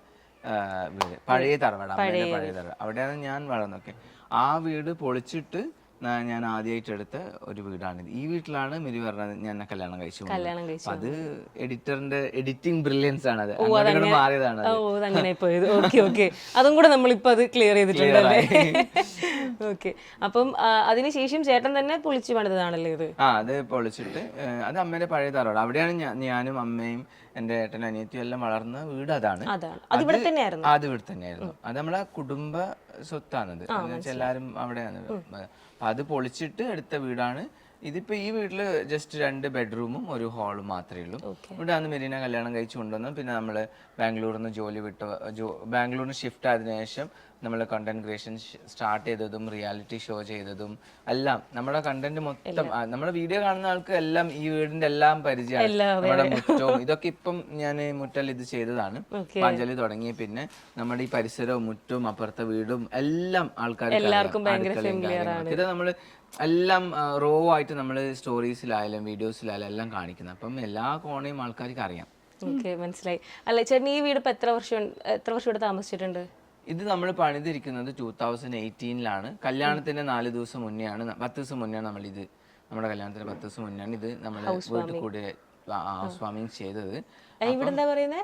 വീട്. പഴയ തറവാട്, പഴയ തറവാട്, അവിടെയാണ് ഞാൻ വളർന്നൊക്കെ. ആ വീട് പൊളിച്ചിട്ട് ഞാൻ ആദ്യമായിട്ട് എടുത്ത ഒരു വീടാണിത്. ഈ വീട്ടിലാണ് മെരി പറഞ്ഞത് ഞാൻ കല്യാണം കഴിച്ചു. അത് എഡിറ്ററിന്റെ എഡിറ്റിംഗ് ബ്രില്യൻസ് ആണ്, അത് മാറിയതാണ്. അതും കൂടെ നമ്മളിപ്പോ അത് ക്ലിയർ ചെയ്തിട്ടുണ്ടല്ലേ. ഓക്കെ, അപ്പം അതിനുശേഷം ചേട്ടൻ തന്നെ പൊളിച്ചു പണിതാണല്ലേ ഇത്? അത് പൊളിച്ചിട്ട് അത് അമ്മേന്റെ പഴയ തറവാട്. അവിടെയാണ് ഞാനും അമ്മയും എന്റെ ഏട്ടനും അനിയത്തിയും എല്ലാം വളർന്ന വീട്. അതാണ് അത് ഇവിടെ തന്നെയായിരുന്നു. അത് നമ്മളെ കുടുംബ സ്വത്താണത്. എല്ലാരും അവിടെയാണ്. അത് പൊളിച്ചിട്ട് എടുത്ത വീടാണ് ഇതിപ്പോ. ഈ വീട്ടില് ജസ്റ്റ് 2 ബെഡ്റൂമും ഒരു ഹാളും മാത്രമേ ഉള്ളൂ. ഇവിടെ ആണ് മെരീന കല്യാണം കഴിച്ചു കൊണ്ടുവന്നു. പിന്നെ നമ്മള് ബാംഗ്ലൂരിൽ നിന്ന് ജോലി വിട്ട് ബാംഗ്ലൂരിന് ഷിഫ്റ്റ് ആയതിനു ശേഷം നമ്മൾ കണ്ടന്റ് ക്രിയേഷൻ സ്റ്റാർട്ട് ചെയ്തതും റിയാലിറ്റി ഷോ ചെയ്തതും എല്ലാം നമ്മുടെ കണ്ടന്റ് മൊത്തം നമ്മുടെ വീഡിയോ കാണുന്ന ആൾക്ക് എല്ലാം ഈ വീടിന്റെ എല്ലാം പരിചയമാണ്. നമ്മുടെ മുറ്റവും ഇതൊക്കെ ഇപ്പം ഞാൻ മുറ്റൽ ഇത് ചെയ്തതാണ്. പാഞ്ചാലി തുടങ്ങി പിന്നെ നമ്മുടെ ഈ പരിസരവും മുറ്റവും അപ്പുറത്തെ വീടും എല്ലാം ആൾക്കാർക്ക് ഇത് നമ്മള് എല്ലാം റോ ആയിട്ട് നമ്മൾ സ്റ്റോറീസിലായാലും വീഡിയോസിലായാലും എല്ലാം കാണിക്കുന്നത്. അപ്പം എല്ലാ കോണയും ആൾക്കാർക്ക് അറിയാം. ഓക്കെ, മനസ്സിലായി. അല്ല ചേട്ടൻ ഈ വീട് ഇപ്പൊ എത്ര വർഷം ഇവിടെ താമസിച്ചിട്ടുണ്ട്? ഇത് നമ്മൾ പണിതിരിക്കുന്നത് 2018-ലാണ്. കല്യാണത്തിന്റെ 4 ദിവസം മുന്നെയാണ്, 10 ദിവസം മുന്നെയാണ് നമ്മുടെ കല്യാണത്തിന് 10 ദിവസം മുന്നെയാണ് ഇത് നമ്മൾ വീട്ടിൽ കൂടെ ഹൗസ് വാമിങ് ചെയ്തത്. ഇവിടെ എന്താ പറയുന്നേ?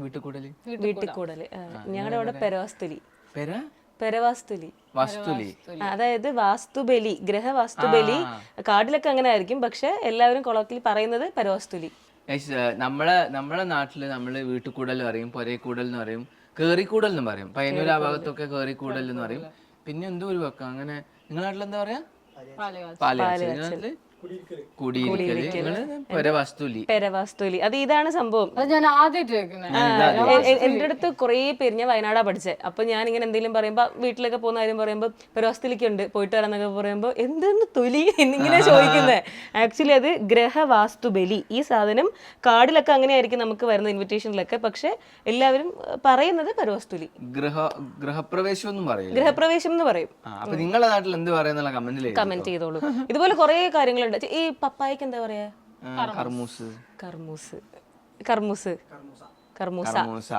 വീട്ടിൽ കൂടല്. ഞങ്ങളുടെ അവിടെ പെരവാസ്തുലി. പെരവാസ്തുലി, അതായത് വാസ്തുബലി, ഗ്രഹവാസ്തുബലി. കാർഡിലൊക്കെ അങ്ങനെ ആയിരിക്കും, പക്ഷെ എല്ലാവരും കൊളത്തിൽ പറയുന്നത് പെരവാസ്തുലി. നമ്മളെ നാട്ടില് നമ്മള് വീട്ടുകൂടൽ പറയും, പൊരേക്കൂടൽ എന്ന് പറയും, കേറിക്കൂടൽ എന്ന് പറയും. പയ്യന്നൂർ ആ ഭാഗത്തൊക്കെ കേറിക്കൂടൽ എന്ന് പറയും. പിന്നെ എന്തോ ഒരു വെക്ക അങ്ങനെ. നിങ്ങളുടെ നാട്ടിൽ എന്താ പറയാ? പാലയാച്ചല്, കുടിയിരിക്കല്, പെരവാസ്തുലി. അത് ഇതാണ് സംഭവം. ഞാൻ ആദ്യമായിട്ട് എന്റെ അടുത്ത് കുറെ പേര്, ഞാൻ വയനാടാ പഠിച്ചത്, അപ്പൊ ഞാൻ ഇങ്ങനെ എന്തെങ്കിലും പറയുമ്പോ വീട്ടിലൊക്കെ പോകുന്ന കാര്യം പറയുമ്പോ പെരവാസ്തുലിക്ക് ഉണ്ട് പോയിട്ട് വരാന്നൊക്കെ പറയുമ്പോ എന്തെന്ന് തൊലി എന്നിങ്ങനെ ചോദിക്കുന്നത്. ആക്ച്വലി അത് ഗ്രഹവാസ്തുബലി. ഈ സാധനം കാർഡിലൊക്കെ അങ്ങനെയായിരിക്കും നമുക്ക് വരുന്ന ഇൻവിറ്റേഷനിലൊക്കെ, പക്ഷെ എല്ലാവരും പറയുന്നത് പെരവാസ്തുലി. ഗൃഹപ്രവേശം എന്ന് പറയും. ഗൃഹപ്രവേശം എന്ന് പറയും. അപ്പൊ നിങ്ങളുടെ നാട്ടിൽ എന്ത് പറയുന്നുള്ള കമന്റ് ചെയ്തോളൂ. ഇതുപോലെ കുറെ കാര്യങ്ങളുണ്ട്. ഈ പപ്പായക്ക് എന്താ പറയാ? കർമൂസ.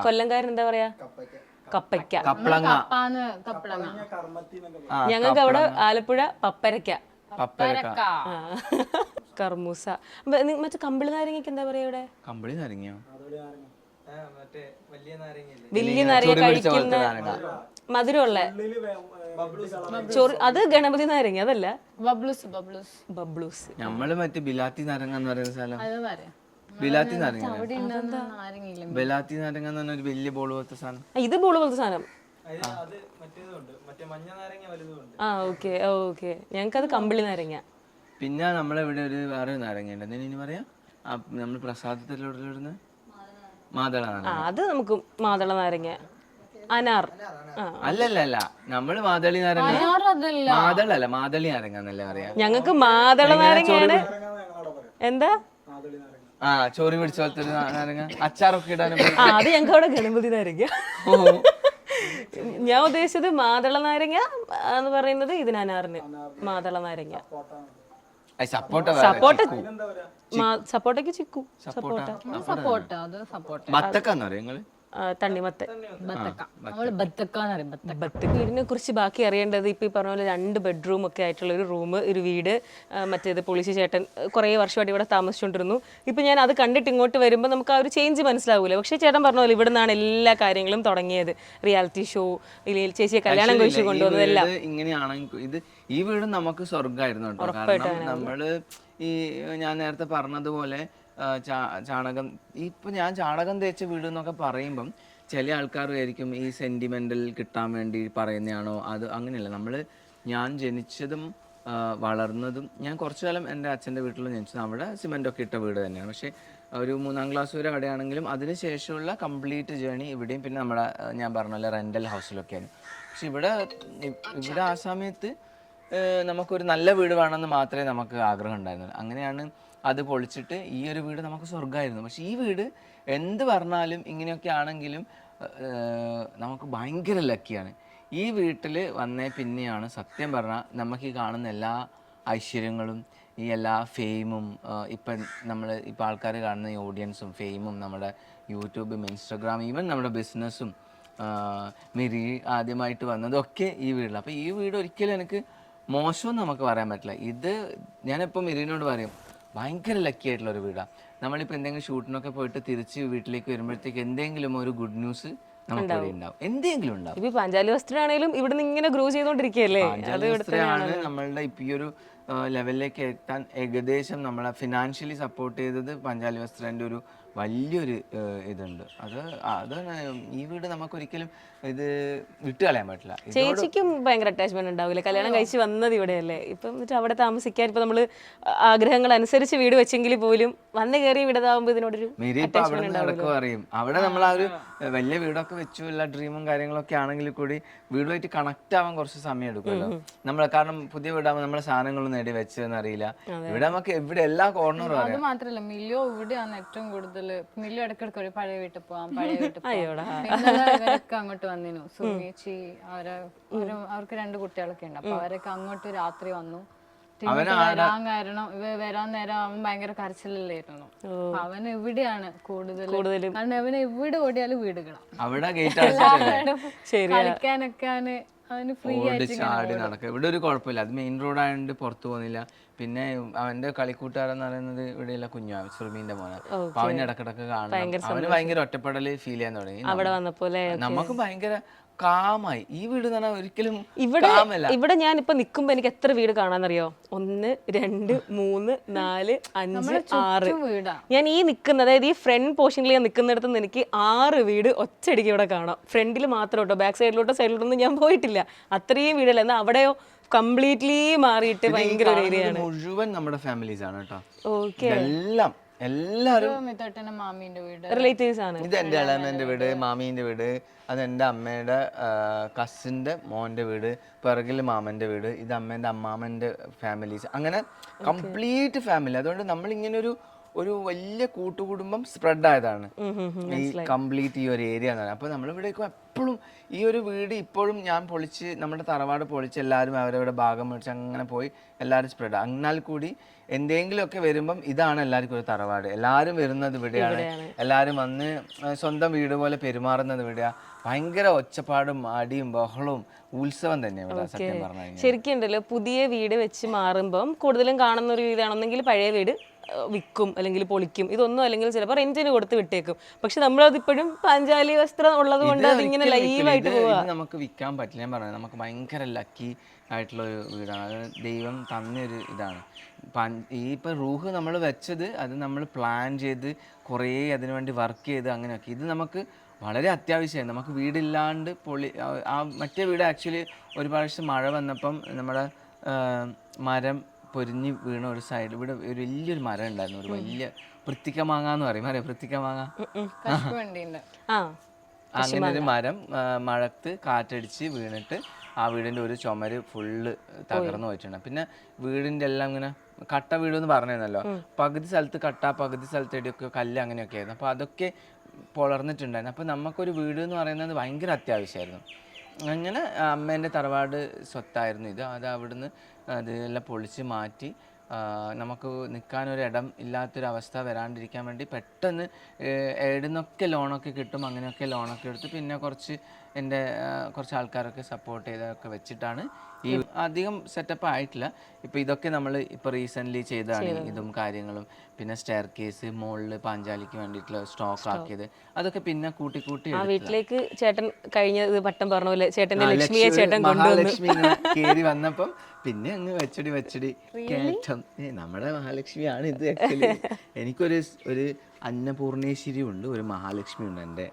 കൊല്ലംകാരൻ എന്താ പറയാ? കപ്പയ്ക്ക. ഞങ്ങൾക്ക് അവിടെ ആലപ്പുഴ പപ്പരക്ക. കർമൂസ. മറ്റേ കമ്പിളി നാരങ്ങക്ക് എന്താ പറയാ ഇവിടെ? കമ്പിളി നാരങ്ങയോ? വലിയ നാരങ്ങ കഴിക്കുന്ന മധുരമുള്ള അത് ഗണപതി നാരങ്ങ, അതല്ല ബബ്ലൂസ്. നമ്മള് മറ്റേ ബിലാത്തി നാരങ്ങ എന്ന് പറയുന്ന സ്ഥലം. ബിലാത്തി നാരങ്ങ, ബിലാത്തി നാരങ്ങ എന്ന് പറഞ്ഞ ഒരു വലിയ ബോൾ പോലത്തെ സാധനം. ഇത് ബോൾ പോലത്തെ സാധനം. ഓക്കെ ഓക്കെ, ഞങ്ങൾക്ക് അത് കമ്പിളി നാരങ്ങ. പിന്നെ നമ്മളിവിടെ ഒരു വേറെ നാരങ്ങ ഉണ്ട്, എന്തിനു പറയാ? നമ്മൾ പ്രസാദത്തിലിടുന്ന മാതള നാരങ്ങ. അത് നമുക്ക് മാതള നാരങ്ങ. അനാർ. അല്ലല്ല, നമ്മള് മാതളി നാരങ്ങ. മാതളല്ല, മാതളി നാരങ്ങ എന്നല്ലേ പറയാ. ഞങ്ങൾക്ക് മാതള നാരങ്ങയാണ്. എന്താ? ചോറി പിടിച്ച പോലത്തെ ഒരു നാരങ്ങ, അച്ചാറൊക്കെ ഇടാനും. അത് ഞങ്ങൾക്ക് അവിടെ ഗണപതി നാരങ്ങ. ഞാൻ ഉദ്ദേശിച്ചത് മാതള നാരങ്ങ എന്ന് പറയുന്നത് ഇതിന് അനാറിന് മാതള നാരങ്ങ. സപ്പോട്ടയ്ക്ക് ചിക്കു. ബത്തക്കാന്ന് പറയും നിങ്ങള്? തണ്ണിമത്തൻ. വീടിനെ കുറിച്ച് ബാക്കി അറിയേണ്ടത് ഇപ്പൊ ഈ പറഞ്ഞ പോലെ 2 ബെഡ്റൂം ഒക്കെ ആയിട്ടുള്ള ഒരു റൂം, ഒരു വീട്. മറ്റേത് പോളിസി ചേട്ടൻ കുറെ വർഷമായിട്ട് ഇവിടെ താമസിച്ചുകൊണ്ടിരുന്നു. ഇപ്പൊ ഞാൻ അത് കണ്ടിട്ട് ഇങ്ങോട്ട് വരുമ്പോൾ നമുക്ക് ആ ഒരു ചേഞ്ച് മനസ്സിലാവൂല. പക്ഷെ ചേട്ടൻ പറഞ്ഞ പോലെ ഇവിടെ നിന്നാണ് എല്ലാ കാര്യങ്ങളും തുടങ്ങിയത്. റിയാലിറ്റി ഷോ, ചേച്ചിയെ കല്യാണം കഴിച്ചു കൊണ്ടുവന്നതെല്ലാം ഇങ്ങനെയാണെങ്കിൽ ഈ വീട് നമുക്ക് സ്വർഗ്ഗമായിരുന്നു കേട്ടോ. കാരണം നമ്മള് ഈ ഞാൻ നേരത്തെ പറഞ്ഞതുപോലെ ചാണകം, ഇപ്പൊ ഞാൻ ചാണകം തേച്ച വീട് എന്നൊക്കെ പറയുമ്പം ചില ആൾക്കാർ വിചാരിക്കും ഈ സെന്റിമെന്റൽ കിട്ടാൻ വേണ്ടി പറയുന്നതാണോ. അത് അങ്ങനെയല്ല. ഞാൻ ജനിച്ചതും വളർന്നതും, ഞാൻ കുറച്ചു കാലം എൻ്റെ അച്ഛൻ്റെ വീട്ടിൽ ജനിച്ചത്. അവിടെ സിമെൻ്റൊക്കെ ഇട്ട വീട് തന്നെയാണ്. പക്ഷേ ഒരു 3ാം ക്ലാസ് വരെ അവിടെയാണെങ്കിലും അതിനുശേഷമുള്ള കംപ്ലീറ്റ് ജേണി ഇവിടെയും പിന്നെ നമ്മുടെ ഞാൻ പറഞ്ഞ പോലെ റെൻ്റൽ ഹൗസിലൊക്കെയാണ്. പക്ഷെ ഇവിടെ ആ സമയത്ത് നമുക്കൊരു നല്ല വീട് വേണമെന്ന് മാത്രമേ നമുക്ക് ആഗ്രഹം ഉണ്ടായിരുന്നുള്ളൂ. അങ്ങനെയാണ് അത് പൊളിച്ചിട്ട് ഈ ഒരു വീട് നമുക്ക് സ്വർഗ്ഗമായിരുന്നു. പക്ഷെ ഈ വീട് എന്ത് പറഞ്ഞാലും ഇങ്ങനെയൊക്കെ ആണെങ്കിലും നമുക്ക് ഭയങ്കര ലക്കിയാണ്. ഈ വീട്ടിൽ വന്നേ പിന്നെയാണ് സത്യം പറഞ്ഞാൽ നമുക്ക് ഈ കാണുന്ന എല്ലാ ഐശ്വര്യങ്ങളും ഈ എല്ലാ ഫെയിമും ഇപ്പം ആൾക്കാർ കാണുന്ന ഈ ഓഡിയൻസും ഫെയിമും നമ്മുടെ യൂട്യൂബും ഇൻസ്റ്റഗ്രാം ഈവൻ നമ്മുടെ ബിസിനസ്സും മിരി ആദ്യമായിട്ട് വന്നതൊക്കെ ഈ വീട്ടിലാണ്. അപ്പോൾ ഈ വീട് ഒരിക്കലും എനിക്ക് മോശമെന്ന് നമുക്ക് പറയാൻ പറ്റില്ല. ഇത് ഞാനിപ്പോൾ മിരിനോട് പറയും ഭയങ്കര ലക്കി ആയിട്ടുള്ള ഒരു വീടാണ്. നമ്മളിപ്പോൾ എന്തെങ്കിലും ഷൂട്ടിനൊക്കെ പോയിട്ട് തിരിച്ച് വീട്ടിലേക്ക് വരുമ്പോഴത്തേക്ക് എന്തെങ്കിലും ഒരു ഗുഡ് ന്യൂസ് നമുക്ക് ഉണ്ടാവും, എന്തെങ്കിലും ഉണ്ടാവും. ഇപ്പൊ പാഞ്ചാലി വസ്ത്രമാണെങ്കിലും ഇവിടെ നിന്ന് ഇങ്ങനെ ഗ്രോ ചെയ്തോണ്ടിരിക്കുകയല്ലേ. നമ്മളുടെ ഇപ്പൊ ഈ ഒരു ലെവലിലേക്ക് എത്താൻ ഏകദേശം നമ്മളെ ഫിനാൻഷ്യലി സപ്പോർട്ട് ചെയ്തത് പാഞ്ചാലി വസ്ത്രന്റെ ഒരു വലിയൊരു ഇതുണ്ട്. അത് ഈ വീട് നമുക്കൊരിക്കലും ഇത് വിട്ടുകളയാൻ പറ്റില്ല. ചേച്ചിക്കും ഭയങ്കര അറ്റാച്ച്മെന്റ് ഉണ്ടാവില്ലേ? കല്യാണം കഴിച്ച് വന്നത് ഇവിടെയല്ലേ. ഇപ്പം അവിടെ താമസിക്കാൻ ഇപ്പൊ നമ്മള് ആഗ്രഹങ്ങൾ അനുസരിച്ച് വീട് വെച്ചെങ്കിൽ പോലും വന്ന് കയറി വിടതാവുമ്പോ ഇതിനോടൊരു പറയും. അവിടെ നമ്മൾ ആ ഒരു വലിയ വീടൊക്കെ വെച്ചു, എല്ലാ ഡ്രീമും കാര്യങ്ങളൊക്കെ ആണെങ്കിൽ കൂടി വീടുമായിട്ട് കണക്ട് ആവാൻ കുറച്ച് സമയം എടുക്കുമല്ലോ നമ്മൾ. കാരണം പുതിയ വീടാകുമ്പോൾ നമ്മളെ സാധനങ്ങളൊന്നും നേടി വെച്ചതെന്ന് അറിയില്ല. ഇവിടെ നമുക്ക് ഇവിടെ എല്ലാ കോർണറും അത് മാത്രല്ല മില്ലോ ഇവിടെയാണ് ഏറ്റവും കൂടുതൽ. മില്ലോ ഇടയ്ക്കിടയ്ക്ക് ഒരു പഴയ വീട്ടിൽ പോവാം, പഴയ വീട്ടിൽ ഇവരൊക്കെ അങ്ങോട്ട് വന്നിരുന്നു. സുമേച്ചി അവർക്ക് 2 കുട്ടികളൊക്കെ ഉണ്ട്. അപ്പൊ അവരൊക്കെ അങ്ങോട്ട് രാത്രി വന്നു. വരാൻ കാരണം വരാൻ നേരം അവൻ ഭയങ്കര കരച്ചിലല്ലായിരുന്നു. അവൻ എവിടെയാണ് കൂടുതലും, കാരണം അവൻ എവിടെ ഓടിയാലും വീടുകളാ, അവിടെ ഗേറ്റ് കളിക്കാനൊക്കെ അവന് ഫ്രീ ആയിട്ട് ചാടി നടക്കുക. ഇവിടെ ഒരു കുഴപ്പമില്ല, അത് മെയിൻ റോഡായതുകൊണ്ട് പുറത്തു പോകുന്നില്ല. പിന്നെ അവന്റെ കളിക്കൂട്ടുകാരെന്ന് പറയുന്നത് ഇവിടെയുള്ള കുഞ്ഞാ സുറുമീന്റെ മോനാ. അപ്പൊ അവന് ഇടക്കിടക്ക് കാണണം. അവന് ഭയങ്കര ഒറ്റപ്പെടൽ ഫീൽ ചെയ്യാൻ തുടങ്ങി. അവിടെ വന്നപ്പോലെ നമുക്ക് ഭയങ്കര കാമായി. ഈ വീട് എന്ന് പറഞ്ഞാൽ ഒരിക്കലും ഇവിടെ ഞാൻ ഇപ്പൊ നിക്കുമ്പോ എനിക്ക് എത്ര വീട് കാണാന്നറിയോ? 1 2 3 4 5 6 വീടാ. ഞാൻ ഈ നിൽക്കുന്ന, അതായത് ഈ ഫ്രണ്ട് പോർഷനിൽ ഞാൻ നിൽക്കുന്നിടത്ത് നിന്ന് എനിക്ക് 6 വീട് ഒറ്റയടിക്ക് ഇവിടെ കാണാം. ഫ്രണ്ടിൽ മാത്രം കേട്ടോ, ബാക്ക് സൈഡിലോട്ടൊന്നും ഞാൻ പോയിട്ടില്ല. അത്രയും വീടല്ല. എന്നാൽ അവിടെയോ കംപ്ലീറ്റ്ലി മാറിയിട്ട് ഭയങ്കര ഒരു ഏരിയ ആണ്. മുഴുവൻ നമ്മുടെ ഫാമിലീസ് ആണ് കേട്ടോ. ഓക്കെ, എല്ലാരും മാമീന്റെ വീട്, റിലേറ്റീവ്സ് ആണ്. ഇത് എന്റെ ഇളയമ്മേന്റെ വീട്, മാമീന്റെ വീട്, അത് എൻ്റെ അമ്മയുടെ കസിൻ്റെ മോൻ്റെ വീട്, പിറകിൽ മാമൻ്റെ വീട്, ഇത് അമ്മേൻ്റെ അമ്മാമ്മൻ്റെ ഫാമിലീസ്, അങ്ങനെ കംപ്ലീറ്റ് ഫാമിലി. അതുകൊണ്ട് നമ്മളിങ്ങനെ ഒരു വലിയ കൂട്ടുകുടുംബം സ്പ്രെഡ് ആയതാണ് ഈ കംപ്ലീറ്റ് ഈ ഒരു ഏരിയ എന്ന് പറയുന്നത്. അപ്പോൾ നമ്മളിവിടേക്ക് എപ്പോഴും ഈ ഒരു വീട് ഇപ്പോഴും ഞാൻ പൊളിച്ച്, നമ്മുടെ തറവാട് പൊളിച്ച് എല്ലാവരും അവരവരുടെ ഭാഗം മേടിച്ച് അങ്ങനെ പോയി എല്ലാവരും സ്പ്രെഡ്. എന്നാൽ കൂടി എന്തെങ്കിലുമൊക്കെ വരുമ്പം ഇതാണ് എല്ലാവർക്കും ഒരു തറവാട്. എല്ലാവരും വരുന്നത് ഇവിടെയാണ്, എല്ലാവരും വന്ന് സ്വന്തം വീട് പോലെ പെരുമാറുന്നത് ഇവിടെയാണ്. ഭയങ്കര ഒച്ചപ്പാടും അടിയും ബഹളവും ഉത്സവം തന്നെയാണ് സത്യം പറഞ്ഞാൽ. ശരിക്കും ഉണ്ടല്ലോ, പുതിയ വീട് വെച്ച് മാറുമ്പം കൂടുതലും കാണുന്ന ഒരു ഇതാണെന്നെങ്കിൽ പഴയ വീട് വിൽക്കും അല്ലെങ്കിൽ പൊളിക്കും, ഇതൊന്നും അല്ലെങ്കിൽ ചിലപ്പോൾ റെന്റിന് കൊടുത്ത് വിട്ടേക്കും. പക്ഷെ നമ്മളതിപ്പോഴും പാഞ്ചാലി വസ്ത്രം ഉള്ളത് കൊണ്ട് അതിങ്ങനെ ലൈവായിട്ട് പോവാ. നമുക്ക് വിൽക്കാൻ പറ്റില്ല. ഞാൻ പറഞ്ഞത് നമുക്ക് ഭയങ്കര ലക്കി ആയിട്ടുള്ള ഒരു വീടാണ്. അത് ദൈവം തന്നൊരു ഇതാണ്. ഈ ഇപ്പം റൂഹ് നമ്മൾ വെച്ചത് അത് നമ്മൾ പ്ലാൻ ചെയ്ത് കുറേ അതിനുവേണ്ടി വർക്ക് ചെയ്ത് അങ്ങനെയൊക്കെ. ഇത് നമുക്ക് വളരെ അത്യാവശ്യമായി. നമുക്ക് വീടില്ലാണ്ട് ആ മറ്റേ വീട് ആക്ച്വലി ഒരു പ്രാവശ്യം മഴ വന്നപ്പം നമ്മുടെ മരം പൊരിഞ്ഞ് വീണ ഒരു സൈഡ്, ഇവിടെ ഒരു വലിയൊരു മരം ഉണ്ടായിരുന്നു, ഒരു വലിയ വൃത്തിക്ക മാങ്ങ എന്ന് പറയും, അറിയാം വൃത്തിക്ക മാങ്ങ, അങ്ങനെ ഒരു മരം മഴത്ത് കാറ്റടിച്ച് വീണിട്ട് ആ വീടിൻ്റെ ഒരു ചുമര് ഫുള്ള് തകർന്നു പോയിട്ടുണ്ട്. പിന്നെ വീടിൻ്റെ എല്ലാം ഇങ്ങനെ കട്ട വീടെന്ന് പറഞ്ഞല്ലോ, പകുതി സ്ഥലത്ത് കട്ട, പകുതി സ്ഥലത്ത് ഇടിയൊക്കെ കല്ല് അങ്ങനെയൊക്കെ ആയിരുന്നു. അപ്പോൾ അതൊക്കെ പൊളർന്നിട്ടുണ്ടായിരുന്നു. അപ്പോൾ നമുക്കൊരു വീട് എന്ന് പറയുന്നത് ഭയങ്കര അത്യാവശ്യമായിരുന്നു. അങ്ങനെ അമ്മേൻ്റെ തറവാട് സ്വത്തായിരുന്നു ഇത്. അത് അവിടുന്ന് അതെല്ലാം പൊളിച്ച് മാറ്റി നമുക്ക് നിൽക്കാനൊരു ഇടം ഇല്ലാത്തൊരവസ്ഥ വരാണ്ടിരിക്കാൻ വേണ്ടി പെട്ടെന്ന് എവിടുന്നൊക്കെ ലോണൊക്കെ കിട്ടും, അങ്ങനെയൊക്കെ ലോണൊക്കെ എടുത്ത് പിന്നെ എൻ്റെ കുറച്ച് ആൾക്കാരൊക്കെ സപ്പോർട്ട് ചെയ്തൊക്കെ വെച്ചിട്ടാണ് ഈ അധികം സെറ്റപ്പ് ആയിട്ടില്ല. ഇപ്പോൾ ഇതൊക്കെ നമ്മൾ ഇപ്പോൾ റീസെൻ്റ്ലി ചെയ്തതാണ്, ഇതും കാര്യങ്ങളും. പിന്നെ സ്റ്റെയർ കേസ് മുകളിൽ പാഞ്ചാലിക്ക് വേണ്ടിയിട്ടുള്ള സ്റ്റോക്ക് ആക്കിയത്, അതൊക്കെ പിന്നെ കൂട്ടി വീട്ടിലേക്ക് ചേട്ടൻ കഴിഞ്ഞ വട്ടം പറഞ്ഞ പോലെ ചേട്ടൻ്റെ ലക്ഷ്മിയെ ചേട്ടൻ മഹാലക്ഷ്മി കയറി വന്നപ്പം പിന്നെ അങ്ങ് വെച്ചടി കയറ്റം. നമ്മുടെ മഹാലക്ഷ്മിയാണ് ഇത്. ആക്ച്വലി എനിക്കൊരു അന്നപൂർണേശ്വരി ഉണ്ട്, ഒരു മഹാലക്ഷ്മി ഉണ്ട് എൻ്റെ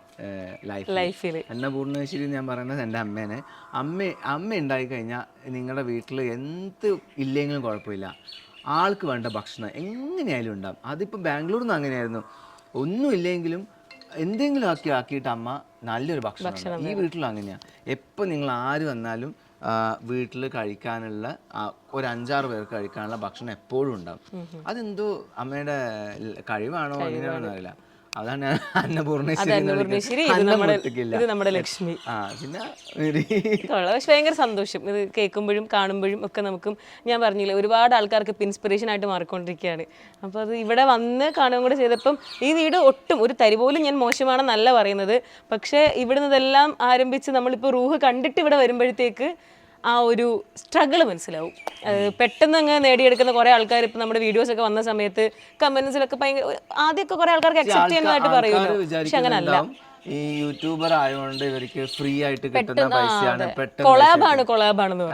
ലൈഫിൽ. അന്നപൂർണേശ്വരി ഞാൻ പറയുന്നത് എൻ്റെ അമ്മേനെ. അമ്മ ഉണ്ടായി കഴിഞ്ഞാൽ നിങ്ങളുടെ വീട്ടിൽ എന്ത് ഇല്ലെങ്കിലും കുഴപ്പമില്ല, ആൾക്ക് വേണ്ട ഭക്ഷണം എങ്ങനെയായാലും ഉണ്ടാവും. അതിപ്പോൾ ബാംഗ്ലൂരിൽ നിന്ന് അങ്ങനെയായിരുന്നു, ഒന്നും ഇല്ലെങ്കിലും എന്തെങ്കിലും ആക്കിയിട്ട് അമ്മ നല്ലൊരു ഭക്ഷണം. ഈ വീട്ടിലും അങ്ങനെയാണ്. എപ്പോൾ നിങ്ങൾ ആര് വന്നാലും വീട്ടിൽ കഴിക്കാനുള്ള ഒരു 5-6 പേർക്ക് കഴിക്കാനുള്ള ഭക്ഷണം എപ്പോഴും ഉണ്ടാവും. അതെന്തോ അമ്മയുടെ കഴിവാണോ അങ്ങനെയാണോ അറിയില്ല. അതാണ് അന്നപൂർണേശ്വരി, ഇത് നമ്മുടെ ലക്ഷ്മി. ഭയങ്കര സന്തോഷം ഇത് കേൾക്കുമ്പോഴും കാണുമ്പോഴും ഒക്കെ. നമുക്കും ഞാൻ പറഞ്ഞില്ലേ, ഒരുപാട് ആൾക്കാർക്ക് ഇപ്പം ഇൻസ്പിറേഷൻ ആയിട്ട് മാറിക്കൊണ്ടിരിക്കുകയാണ്. അപ്പോൾ അത് ഇവിടെ വന്ന് കാണുകയും കൂടെ ചെയ്തപ്പം ഈ വീട് ഒട്ടും ഒരു തരി പോലും ഞാൻ മോശമാണെന്നല്ല പറയുന്നത്. പക്ഷേ ഇവിടുന്ന് ഇതെല്ലാം ആരംഭിച്ച് നമ്മളിപ്പോൾ റൂഹ് കണ്ടിട്ട് ഇവിടെ വരുമ്പോഴത്തേക്ക് ആ ഒരു സ്ട്രഗിൾ മനസ്സിലാവും. പെട്ടെന്ന് അങ്ങ് നേടിയെടുക്കുന്ന കുറേ ആൾക്കാർ ഇപ്പം നമ്മുടെ വീഡിയോസ് ഒക്കെ വന്ന സമയത്ത് കമന്റ്സിലൊക്കെ ഭയങ്കര ആദ്യമൊക്കെ കുറേ ആൾക്കാർക്ക് അക്സെപ്റ്റ് ചെയ്യുന്നതായിട്ട് പറയുമല്ലോ, പക്ഷെ അങ്ങനല്ല. ഈ യൂട്യൂബർ ആയതുകൊണ്ട് ഇവർക്ക് ഫ്രീ ആയിട്ട് കിട്ടുന്ന പൈസയാണ് കൊളാബാണെന്ന്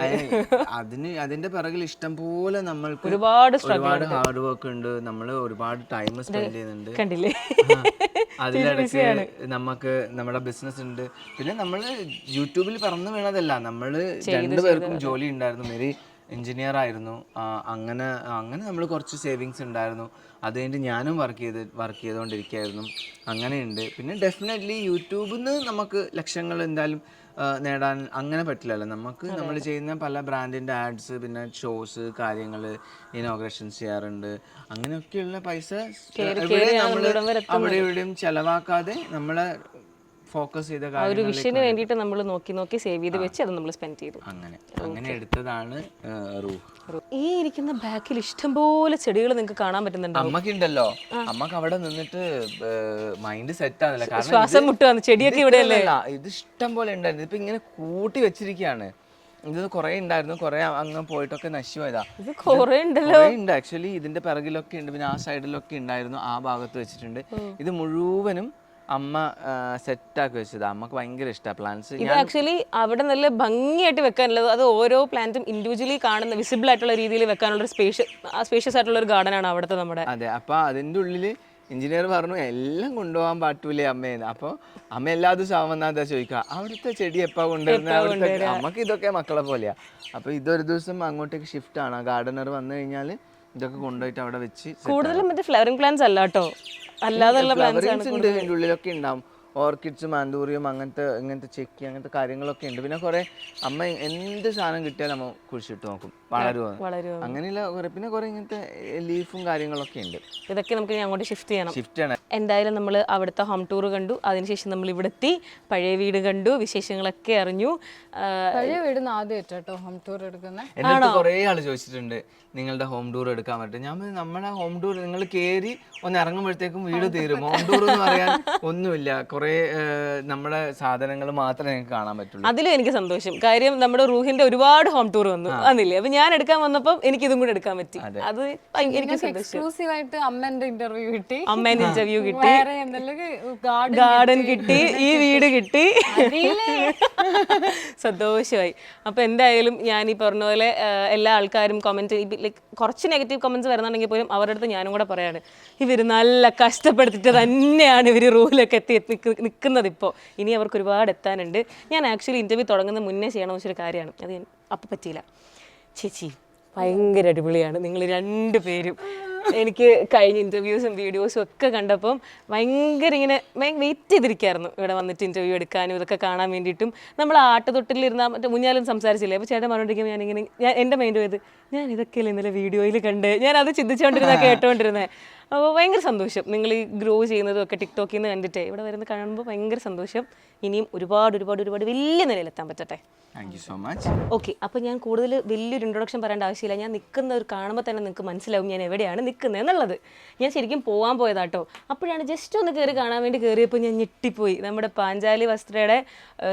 അതിന്റെ പിറകിൽ ഇഷ്ടം പോലെ നമ്മൾക്ക് ഒരുപാട് ഹാർഡ് വർക്ക് ഉണ്ട്, നമ്മൾ ഒരുപാട് ടൈം സ്പെൻഡ് ചെയ്യുന്നുണ്ട്. കണ്ടില്ലേ, അതിലിടയ്ക്ക് നമുക്ക് നമ്മുടെ ബിസിനസ് ഉണ്ട്. പിന്നെ നമ്മൾ യൂട്യൂബിൽ പറന്നു വീണതല്ല, നമ്മൾ 2 പേർക്കും ജോലി ഉണ്ടായിരുന്നു. മേരി എഞ്ചിനീയർ ആയിരുന്നു. അങ്ങനെ നമ്മൾ കുറച്ച് സേവിങ്സ് ഉണ്ടായിരുന്നു. അത് കഴിഞ്ഞിട്ട് ഞാനും വർക്ക് ചെയ്തുകൊണ്ടിരിക്കുകയായിരുന്നു. അങ്ങനെയുണ്ട്. പിന്നെ ഡെഫിനറ്റ്ലി യൂട്യൂബിൽ നിന്ന് നമുക്ക് ലക്ഷങ്ങൾ എന്തായാലും നേടാൻ അങ്ങനെ പറ്റില്ലല്ലോ. നമുക്ക് നമ്മൾ ചെയ്യുന്ന പല ബ്രാൻഡിൻ്റെ ആഡ്സ്, പിന്നെ ഷോസ്, കാര്യങ്ങൾ, ഇനോഗ്രേഷൻസ് ചെയ്യാറുണ്ട്. അങ്ങനെയൊക്കെയുള്ള പൈസ അവിടെ ഇവിടെയും ചിലവാക്കാതെ നമ്മളെ ഫോക്കസ് ചെയ്ത ഒരു കാര്യങ്ങൾ വിഷന് വേണ്ടിയിട്ട് നമ്മൾ നോക്കി നോക്കി സേവ് ചെയ്ത് വെച്ച് അത് നമ്മൾ സ്പെൻഡ് ചെയ്തു. അങ്ങനെ എടുത്തതാണ് റൂഹ്. ഈ ഇരിക്കുന്ന ബാക്കിൽ ഇഷ്ടംപോലെ ചെടികൾ നിങ്ങൾക്ക് കാണാൻ പറ്റുന്നുണ്ടോ? അമ്മക്കുണ്ടല്ലോ, അമ്മക്ക് അവിടെ നിന്നിട്ട് മൈൻഡ് സെറ്റ് ആണല്ലോ. കാരണം ശ്വാസം മുട്ടുകയാണ്. ചെടിയൊക്കെ ഇവിടെയല്ലേ? ഇത് ഇഷ്ടം പോലെ ഉണ്ടായിരുന്നു. ഇപ്പൊ ഇങ്ങനെ കൂട്ടി വെച്ചിരിക്കുകയാണ്. ഇത് കുറെ ഉണ്ടായിരുന്നു, കുറെ അങ്ങ് പോയിട്ടൊക്കെ നശിച്ചുപോയതാ. ഇത് കുറെ ഉണ്ടല്ലോ. ഉണ്ട് ആക്ച്വലി. ഇതിന്റെ പിറകിലൊക്കെ ഉണ്ട്, പിന്നെ ആ സൈഡിലൊക്കെ ഉണ്ടായിരുന്നു, ആ ഭാഗത്ത് വെച്ചിട്ടുണ്ട്. ഇത് മുഴുവനും അമ്മ സെറ്റാക്കി വെച്ചത്. അമ്മക്ക് ഭയങ്കര ഇഷ്ടമാണ് പ്ലാന്റ്സ്. ഇത് ആക്ച്വലി അവിടെ നല്ല ഭംഗിയായിട്ട് വെക്കാനുള്ളത്. അത് ഓരോ പ്ലാന്റും ഇൻഡിവിജ്വലി കാണുന്ന വിസിബിൾ ആയിട്ടുള്ള രീതിയിൽ വെക്കാനുള്ള ഒരു സ്പേഷ്യസ് ആയിട്ടുള്ള ഒരു ഗാർഡൻ ആണ് അവിടുത്തെ നമ്മുടെ. അതെ. അപ്പൊ അതിന്റെ ഉള്ളില് എഞ്ചിനീയർ പറഞ്ഞു എല്ലാം കൊണ്ടുപോകാൻ പറ്റൂലേ അമ്മേന്ന്. അപ്പൊ അമ്മ എല്ലാ ദിവസവും വന്നാ ചോദിക്കുക അവിടുത്തെ ചെടി എപ്പാ കൊണ്ടുവരുന്നത്. അമ്മക്ക് ഇതൊക്കെ മക്കളെ പോലെയാ. അപ്പൊ ഇതൊരു ദിവസം അങ്ങോട്ടേക്ക് ഷിഫ്റ്റ് ആണ്. ഗാർഡനർ വന്നു കഴിഞ്ഞാൽ ഇതൊക്കെ കൊണ്ടുപോയിട്ട് അവിടെ വെച്ച്. കൂടുതലും മറ്റേ ഫ്ലവറിംഗ് പ്ലാന്റ്സ് അല്ല കേട്ടോ, അല്ലാതെയുള്ള പ്ലാന്റ്സ് ആണ്. ഇതിന്റെ ഉള്ളിലൊക്കെ ഉണ്ടാവും. ഓർക്കിഡ്സ്, മാന്തൂറിയം, ഇങ്ങനത്തെ ചെക്കി, അങ്ങനത്തെ കാര്യങ്ങളൊക്കെ ഉണ്ട്. പിന്നെ കുറെ അമ്മ എന്ത് സാധനം കിട്ടിയാലും നമ്മ കുഴിച്ചിട്ട് നോക്കും, വളരുമോ. അങ്ങനെയുള്ള കുറെ, പിന്നെ കുറെ ഇങ്ങനത്തെ ലീഫും കാര്യങ്ങളൊക്കെ ഉണ്ട്. ഇതൊക്കെ നമുക്ക് ഇനി അങ്ങോട്ട് ഷിഫ്റ്റ് ചെയ്യണം. ആണ്. എന്തായാലും നമ്മൾ അവിടുത്തെ ഹോം ടൂർ കണ്ടു. അതിനുശേഷം നമ്മൾ ഇവിടെ എത്തി, പഴയ വീട് കണ്ടു, വിശേഷങ്ങളൊക്കെ അറിഞ്ഞു. പഴയ വീട് ആദ്യമായിട്ടോ ഹോം ടൂർ എടുക്കുന്നത്. എൻ്റെ അടുത്ത് കുറേ ആള് ചോദിച്ചിട്ടുണ്ട് നിങ്ങളുടെ ഹോം ടൂർ എടുക്കാൻ പറ്റും. ഞാൻ നമ്മുടെ ഹോം ടൂർ നിങ്ങൾ കയറി ഒന്ന് ഇറങ്ങുമ്പോഴത്തേക്കും വീട് തീരും. ഹോം ടൂർ എന്ന് പറയാൻ ഒന്നുമില്ല, കുറെ നമ്മുടെ സാധനങ്ങൾ മാത്രമേ നിങ്ങൾക്ക് കാണാൻ പറ്റുള്ളൂ. അതിലും എനിക്ക് സന്തോഷം. കാര്യം നമ്മുടെ റൂഹിന്റെ ഒരുപാട് ഹോം ടൂർ വന്നില്ലേ, അപ്പൊ ഞാൻ എടുക്കാൻ വന്നപ്പോൾ എനിക്ക് ഇതും കൂടെ എടുക്കാൻ പറ്റി. അത് എനിക്ക് സന്തോഷം. എക്സ്ക്ലൂസീവായിട്ട് അമ്മേന്റെ ഇന്റർവ്യൂ കിട്ടി, അമ്മേന്റെ ഇന്റർവ്യൂ കിട്ടി, ഗാർഡൻ കിട്ടി, ഈ വീട് കിട്ടി. സന്തോഷമായി. അപ്പൊ എന്തായാലും ഞാൻ ഈ പറഞ്ഞ പോലെ എല്ലാ ആൾക്കാരും കമന്റ്, ലൈക്ക് കുറച്ച് നെഗറ്റീവ് കമന്റ്സ് വരുന്നുണ്ടെങ്കിൽ പോലും അവരുടെ അടുത്ത് ഞാനും കൂടെ പറയാണ്, ഇവർ നല്ല കഷ്ടപ്പെടുത്തിട്ട് തന്നെയാണ് ഇവർ റൂമിലൊക്കെ നിൽക്കുന്നത്. ഇപ്പോൾ ഇനി അവർക്ക് ഒരുപാട് എത്താനുണ്ട്. ഞാൻ ആക്ച്വലി ഇന്റർവ്യൂ തുടങ്ങുന്ന മുന്നേ ചെയ്യണമെന്ന് വെച്ചൊരു കാര്യമാണ്, അത് അപ്പം പറ്റിയില്ല. ചേച്ചി ഭയങ്കര അടിപൊളിയാണ് നിങ്ങൾ രണ്ടുപേരും. എനിക്ക് കഴിഞ്ഞ ഇൻ്റർവ്യൂസും വീഡിയോസും ഒക്കെ കണ്ടപ്പം ഭയങ്കര ഇങ്ങനെ വെയിറ്റ് ചെയ്തിരിക്കുകയായിരുന്നു ഇവിടെ വന്നിട്ട് ഇൻ്റർവ്യൂ എടുക്കാനും ഇതൊക്കെ കാണാൻ വേണ്ടിയിട്ടും. നമ്മൾ ആട്ടത്തൊട്ടിലിരുന്നാൽ മറ്റേ മുന്നാലും സംസാരിച്ചില്ലേ, അപ്പോൾ ചേട്ടൻ പറഞ്ഞുകൊണ്ടിരിക്കുമ്പോൾ ഞാനിങ്ങനെ എൻ്റെ മൈൻഡ് പോയത് ഞാൻ ഇതൊക്കെയല്ലേ ഇന്നലെ വീഡിയോയിൽ കണ്ട്, ഞാൻ അത് കേട്ടോണ്ടിരുന്നത്. അപ്പോൾ ഭയങ്കര സന്തോഷം. നിങ്ങൾ ഈ ഗ്രോ ചെയ്യുന്നതും ഒക്കെ ടിക്ടോക്കിൽ നിന്ന് കണ്ടിട്ടേ ഇവിടെ വരുന്ന കാണുമ്പോൾ ഭയങ്കര സന്തോഷം. ഇനിയും ഒരുപാട് ഒരുപാട് ഒരുപാട് വലിയ നിലയിലെത്താൻ പറ്റട്ടെ. Thank you so much. Okay, അപ്പോൾ ഞാൻ കൂടുതൽ വലിയൊരു ഇൻട്രൊഡക്ഷൻ പറയേണ്ട ആവശ്യമില്ല. ഞാൻ നിൽക്കുന്ന ഒരു കാണുമ്പോൾ തന്നെ നിങ്ങൾക്ക് മനസ്സിലാവും ഞാൻ എവിടെയാണ് നിൽക്കുന്നത് എന്നുള്ളത്. ഞാൻ ശരിക്കും പോകാൻ പോയതാട്ടോ. അപ്പോഴാണ് ജസ്റ്റ് ഒന്ന് കയറി കാണാൻ വേണ്ടി കയറിയപ്പോൾ ഞാൻ ഞെട്ടിപ്പോയി. നമ്മുടെ പാഞ്ചാലി വസ്ത്രയുടെ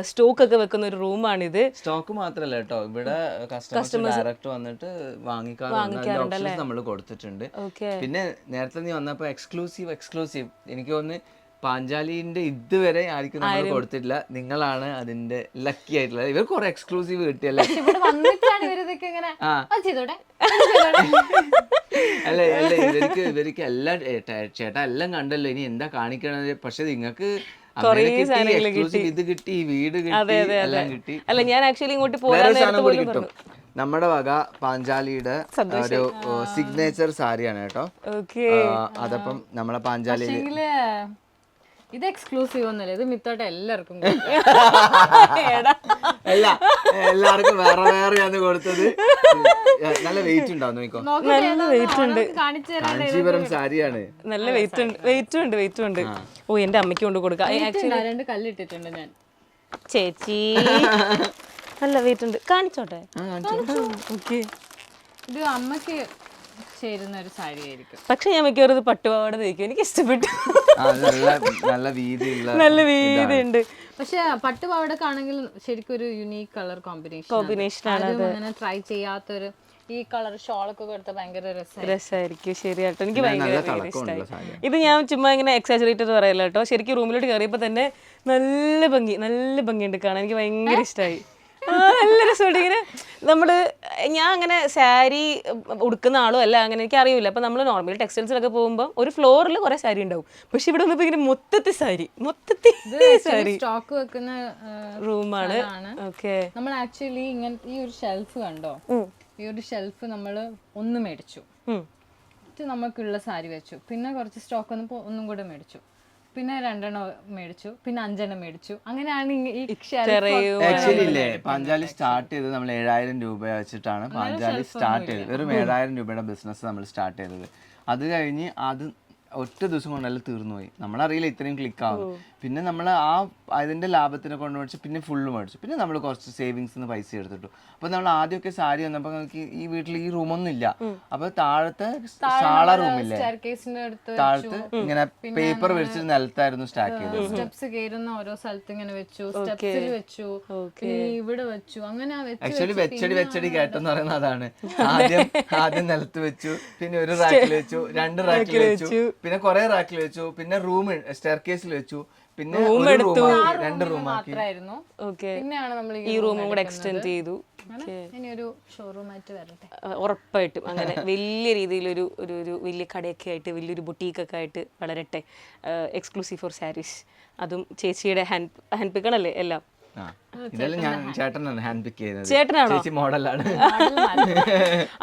സ്റ്റോക്കൊക്കെ വെക്കുന്ന ഒരു റൂമാണിത്. സ്റ്റോക്ക് മാത്രമല്ല കേട്ടോ, ഇവിടെ കസ്റ്റമേഴ്സ് ഡയറക്റ്റ് വന്നിട്ട് വാങ്ങിക്കാറുണ്ട്, നമ്മൾ കൊടുത്തിട്ടുണ്ട്. പിന്നെ നേരത്തെ നീ വന്നപ്പോൾ എക്സ്ക്ലൂസീവ് എനിക്ക് തോന്നുന്നു പാഞ്ചാലിന്റെ ഇതുവരെ ആർക്കും നമ്മൾ കൊടുത്തിട്ടില്ല. നിങ്ങളാണ് അതിന്റെ ലക്കി ആയിട്ടുള്ളത്. ഇവർ കുറെ എക്സ്ക്ലൂസീവ് കിട്ടിയല്ലേ. അല്ല ഇവർക്ക് എല്ലാം ചേട്ടാ എല്ലാം കണ്ടല്ലോ, ഇനി എന്താ കാണിക്കണത്. പക്ഷെ നിങ്ങൾക്ക് ഇത് കിട്ടി, വീട് കിട്ടി, എല്ലാം കിട്ടി. അല്ല ഞാൻ ആക്ച്വലി ഇങ്ങോട്ട് പോകാൻ കിട്ടും. നമ്മുടെ വക പാഞ്ചാലിയുടെ ഒരു സിഗ്നേച്ചർ സാരിയാണ് കേട്ടോ. അതപ്പം നമ്മളെ പാഞ്ചാലിയില് ഇത് എക്സ്ക്ലൂസീവ് ഒന്നുമില്ല, ഇത് മിത്തോട്ടെ എല്ലാവർക്കും എല്ലാവർക്കും വേറെ വേറെയാണ് കൊടുത്തത്. നല്ല വെയിറ്റ് ഉണ്ടാവും, നോക്കോ. നല്ല വെയിറ്റ് ഉണ്ട്. കാഞ്ചീപുരം സാരിയാണ്, നല്ല വെയിറ്റ് ഉണ്ട്. ഓ എന്റെ അമ്മയ്ക്ക് കൊണ്ട് കൊടുക്കാം. രണ്ട് കല്ലിട്ടിട്ടുണ്ട് ഞാൻ. ചേച്ചി നല്ല വെയിറ്റ് ഉണ്ട്, കാണിച്ചോട്ടെ. ഓക്കെ, ഇത് അമ്മക്ക് ചേരുന്ന ഒരു സാരി ആയിരിക്കും. പക്ഷെ ഞാൻ മിക്കവാറും പട്ടുപാവാട തയ്ക്കും, എനിക്ക് ഇഷ്ടപ്പെട്ടു. നല്ല വീതിയുള്ള, നല്ല വീതിയുണ്ട്. പക്ഷെ പട്ടുപാവാടക്കാണെങ്കിൽ ശരിക്കും ഒരു യുണീക് കളർ കോമ്പിനേഷൻ ആണ്. അങ്ങനെ ട്രൈ ചെയ്യാത്തൊരു ഈ കളർ ഷോളൊക്കെ കൊടുത്ത ഭയങ്കര രസമായിരിക്കും. ശരിയാട്ടോ, എനിക്ക് ഭയങ്കര ഇഷ്ടമായി. ഇത് ഞാൻ ചുമ്മാ ഇങ്ങനെ എക്സാജറേറ്റ് പറയല്ലോ കേട്ടോ. ശരിക്കും റൂമിലോട്ട് കയറിയപ്പോൾ തന്നെ നല്ല ഭംഗിയുണ്ട് കാണാൻ. എനിക്ക് ഭയങ്കര ഇഷ്ടമായി. നല്ല രസമുണ്ട്. ഇങ്ങനെ ഞാൻ അങ്ങനെ സാരി ഉടുക്കുന്ന ആളും അല്ല, അങ്ങനെ എനിക്ക് അറിയില്ല. അപ്പം നമ്മൾ നോർമലി ടെക്സ്റ്റൈൽസിലൊക്കെ പോകുമ്പോൾ ഒരു ഫ്ലോറിൽ കുറെ സാരി ഉണ്ടാവും. പക്ഷെ ഇവിടെ വന്നപ്പോൾ ഇങ്ങനെ മൊത്തത്തിൽ സാരി സ്റ്റോക്ക് വെക്കുന്ന റൂമാണ്. ഓക്കെ, നമ്മൾ ആക്ച്വലി ഇങ്ങനത്തെ ഈ ഒരു ഷെൽഫ് കണ്ടോ, ഈ ഒരു ഷെൽഫ് നമ്മൾ ഒന്ന് മേടിച്ചു, നമുക്കുള്ള സാരി വെച്ചു. പിന്നെ കുറച്ച് സ്റ്റോക്ക് വന്നപ്പോൾ ഒന്നും കൂടെ മേടിച്ചു, പിന്നെ 2 മേടിച്ചു, പിന്നെ 5 മേടിച്ചു. അങ്ങനെയാണ് ആക്ച്വലി ഇല്ലേ പാഞ്ചാലി സ്റ്റാർട്ട് ചെയ്തത് നമ്മൾ 7000 രൂപ വെച്ചിട്ടാണ് പാഞ്ചാലി സ്റ്റാർട്ട് ചെയ്തത്. വെറും 7000 രൂപയുടെ ബിസിനസ് നമ്മൾ സ്റ്റാർട്ട് ചെയ്തത്. അത് കഴിഞ്ഞ് അത് ഒറ്റ ദിവസം കൊണ്ടല്ല തീർന്നു പോയി. നമ്മളറിയില്ല ഇത്രയും ക്ലിക്ക് ആവും. പിന്നെ നമ്മൾ അതിന്റെ ലാഭത്തിനെ കൊണ്ട് മേടിച്ചു, പിന്നെ ഫുള്ള് മേടിച്ചു. പിന്നെ നമ്മൾ കുറച്ച് സേവിങ്സിന് പൈസ എടുത്തിട്ടു. അപ്പൊ നമ്മൾ ആദ്യമൊക്കെ സാരി വന്നപ്പോൾ നമുക്ക് ഈ വീട്ടിൽ ഈ റൂമൊന്നും ഇല്ല. അപ്പൊ താഴത്തെ ഷാള റൂമില്ലേ, താഴത്ത് ഇങ്ങനെ പേപ്പർ വെച്ച് നിലത്തായിരുന്നു സ്റ്റാക്ക് ചെയ്തത്. സ്റ്റെപ്സ് കയറുന്ന ഓരോ സ്ഥലത്ത് ഇങ്ങനെ വെച്ചു, സ്റ്റെപ്സിൽ വെച്ചു, പിന്നെ ഇവിടെ വെച്ചു, അങ്ങനെ ആക്ച്വലി വെച്ചടി കേട്ടെന്ന് പറയുന്നത് അതാണ്. ആദ്യം നിലത്ത് വെച്ചു, പിന്നെ ഒരു റാക്കിൽ വെച്ചു, 2 റാക്കിൽ വെച്ചു, പിന്നെ കുറെ റാക്കിൽ വെച്ചു, പിന്നെ റൂം സ്റ്റെയർ കേസിൽ വെച്ചു, പിന്നെ 2 റൂമാക്കി. പിന്നെയാണ് നമ്മൾ ഈ റൂമും കൂടെ എക്സ്റ്റെൻഡ് ചെയ്തു. ഇനി ഒരു ഷോറൂം ആയിട്ട് വരട്ടെ. ഉറപ്പായിട്ടും അങ്ങനെ വലിയ രീതിയിലൊരു ഒരു വലിയ കടയൊക്കെ ആയിട്ട് വലിയൊരു ബുട്ടീക്കൊക്കെ ആയിട്ട് വളരട്ടെ. എക്സ്ക്ലൂസീവ് ഫോർ സാരീസ്, അതും ചേച്ചിയുടെ ഹാൻഡ് പിക്കണല്ലേ എല്ലാം. ഇതെല്ലാം ഞാൻ ചേട്ടനാണ് ഹാൻഡ് പിക്ക് ചെയ്യുന്നത്. ചേട്ടനാണോ? ചേച്ചി മോഡലാണ്.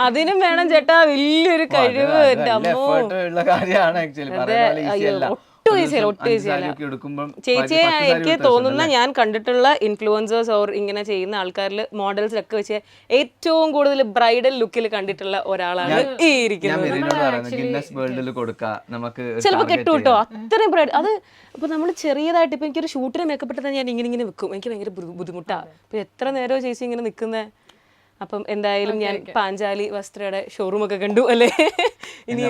അതിനും വേണം ചേട്ടാ വലിയൊരു കഴിവ്. ഉള്ള കാര്യമാണ് ആക്ച്വലി. ചേച്ചിയെ എനിക്ക് തോന്നുന്ന ഞാൻ കണ്ടിട്ടുള്ള ഇൻഫ്ലുവൻസേഴ്സ് ഓർ ഇങ്ങനെ ചെയ്യുന്ന ആൾക്കാരിൽ മോഡൽസിലൊക്കെ വെച്ച് ഏറ്റവും കൂടുതൽ ബ്രൈഡൽ ലുക്കിൽ കണ്ടിട്ടുള്ള ഒരാളാണ് ഈ ഇരിക്കുന്നത്. ചിലപ്പോ കെട്ടൂട്ടോ അത്രയും ബ്രൈഡ്. അത് ഇപ്പൊ നമ്മൾ ചെറിയതായിട്ട് ഇപ്പൊ എനിക്കൊരു ഷൂട്ടിന് മേക്കപ്പ് ഇട്ടാൽ ഞാൻ ഇങ്ങനെ വെക്കും. എനിക്ക് ഭയങ്കര ബുദ്ധിമുട്ടാ. ഇപ്പൊ എത്ര നേരമോ ചേച്ചി ഇങ്ങനെ നിൽക്കുന്നത്. അപ്പം എന്തായാലും ഞാൻ പാഞ്ചാലി വസ്ത്രയുടെ ഷോറൂം ഒക്കെ കണ്ടു അല്ലേ. ഇനി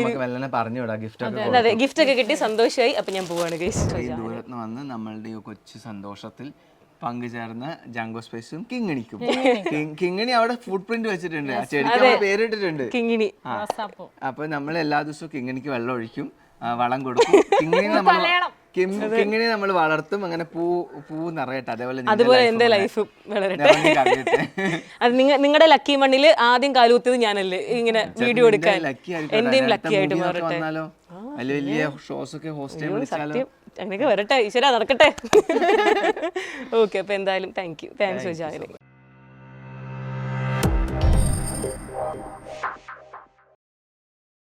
അതെ ഗിഫ്റ്റ് ഒക്കെ കിട്ടി സന്തോഷമായി. അപ്പൊ ഞാൻ പോവാണ് ഗൈസ്. ദൂരത്ത് വന്ന് നമ്മളുടെ ഈ കൊച്ചു സന്തോഷത്തിൽ പങ്കുചേർന്ന ജാങ്കോ സ്പേസും കിങ്ങിണിക്കും. കിങ്ങിണി അവിടെ ഫുട് പ്രിന്റ് വെച്ചിട്ടുണ്ട്, ആ ചെടിക്ക് പേരിട്ടിട്ടുണ്ട് കിങ്ങിണി. അപ്പൊ നമ്മൾ എല്ലാ ദിവസവും കിങ്ങിണിക്ക് വെള്ളം ഒഴിക്കും, വളം കൊടുക്കും. കിങ്ങിണി നമ്മൾ വളർത്തും, അങ്ങനെ പൂ നിറയട്ടെ. അതുപോലെ എന്റെ ലൈഫും വളരട്ടെ. അത് നിങ്ങളുടെ ലക്കി മണ്ണിൽ ആദ്യം കാലുകുത്തിയത് ഞാനല്ലേ ഇങ്ങനെ വീഡിയോ എടുക്കാൻ. എന്റെയും ലക്കി ആയിട്ട് മാറട്ടെ. അങ്ങനെയൊക്കെ വരട്ടെ, ഈശ്വരാ നടക്കട്ടെ. ഓക്കെ, അപ്പൊ എന്തായാലും താങ്ക്സ് ഫോർ ജോയിനിങ്.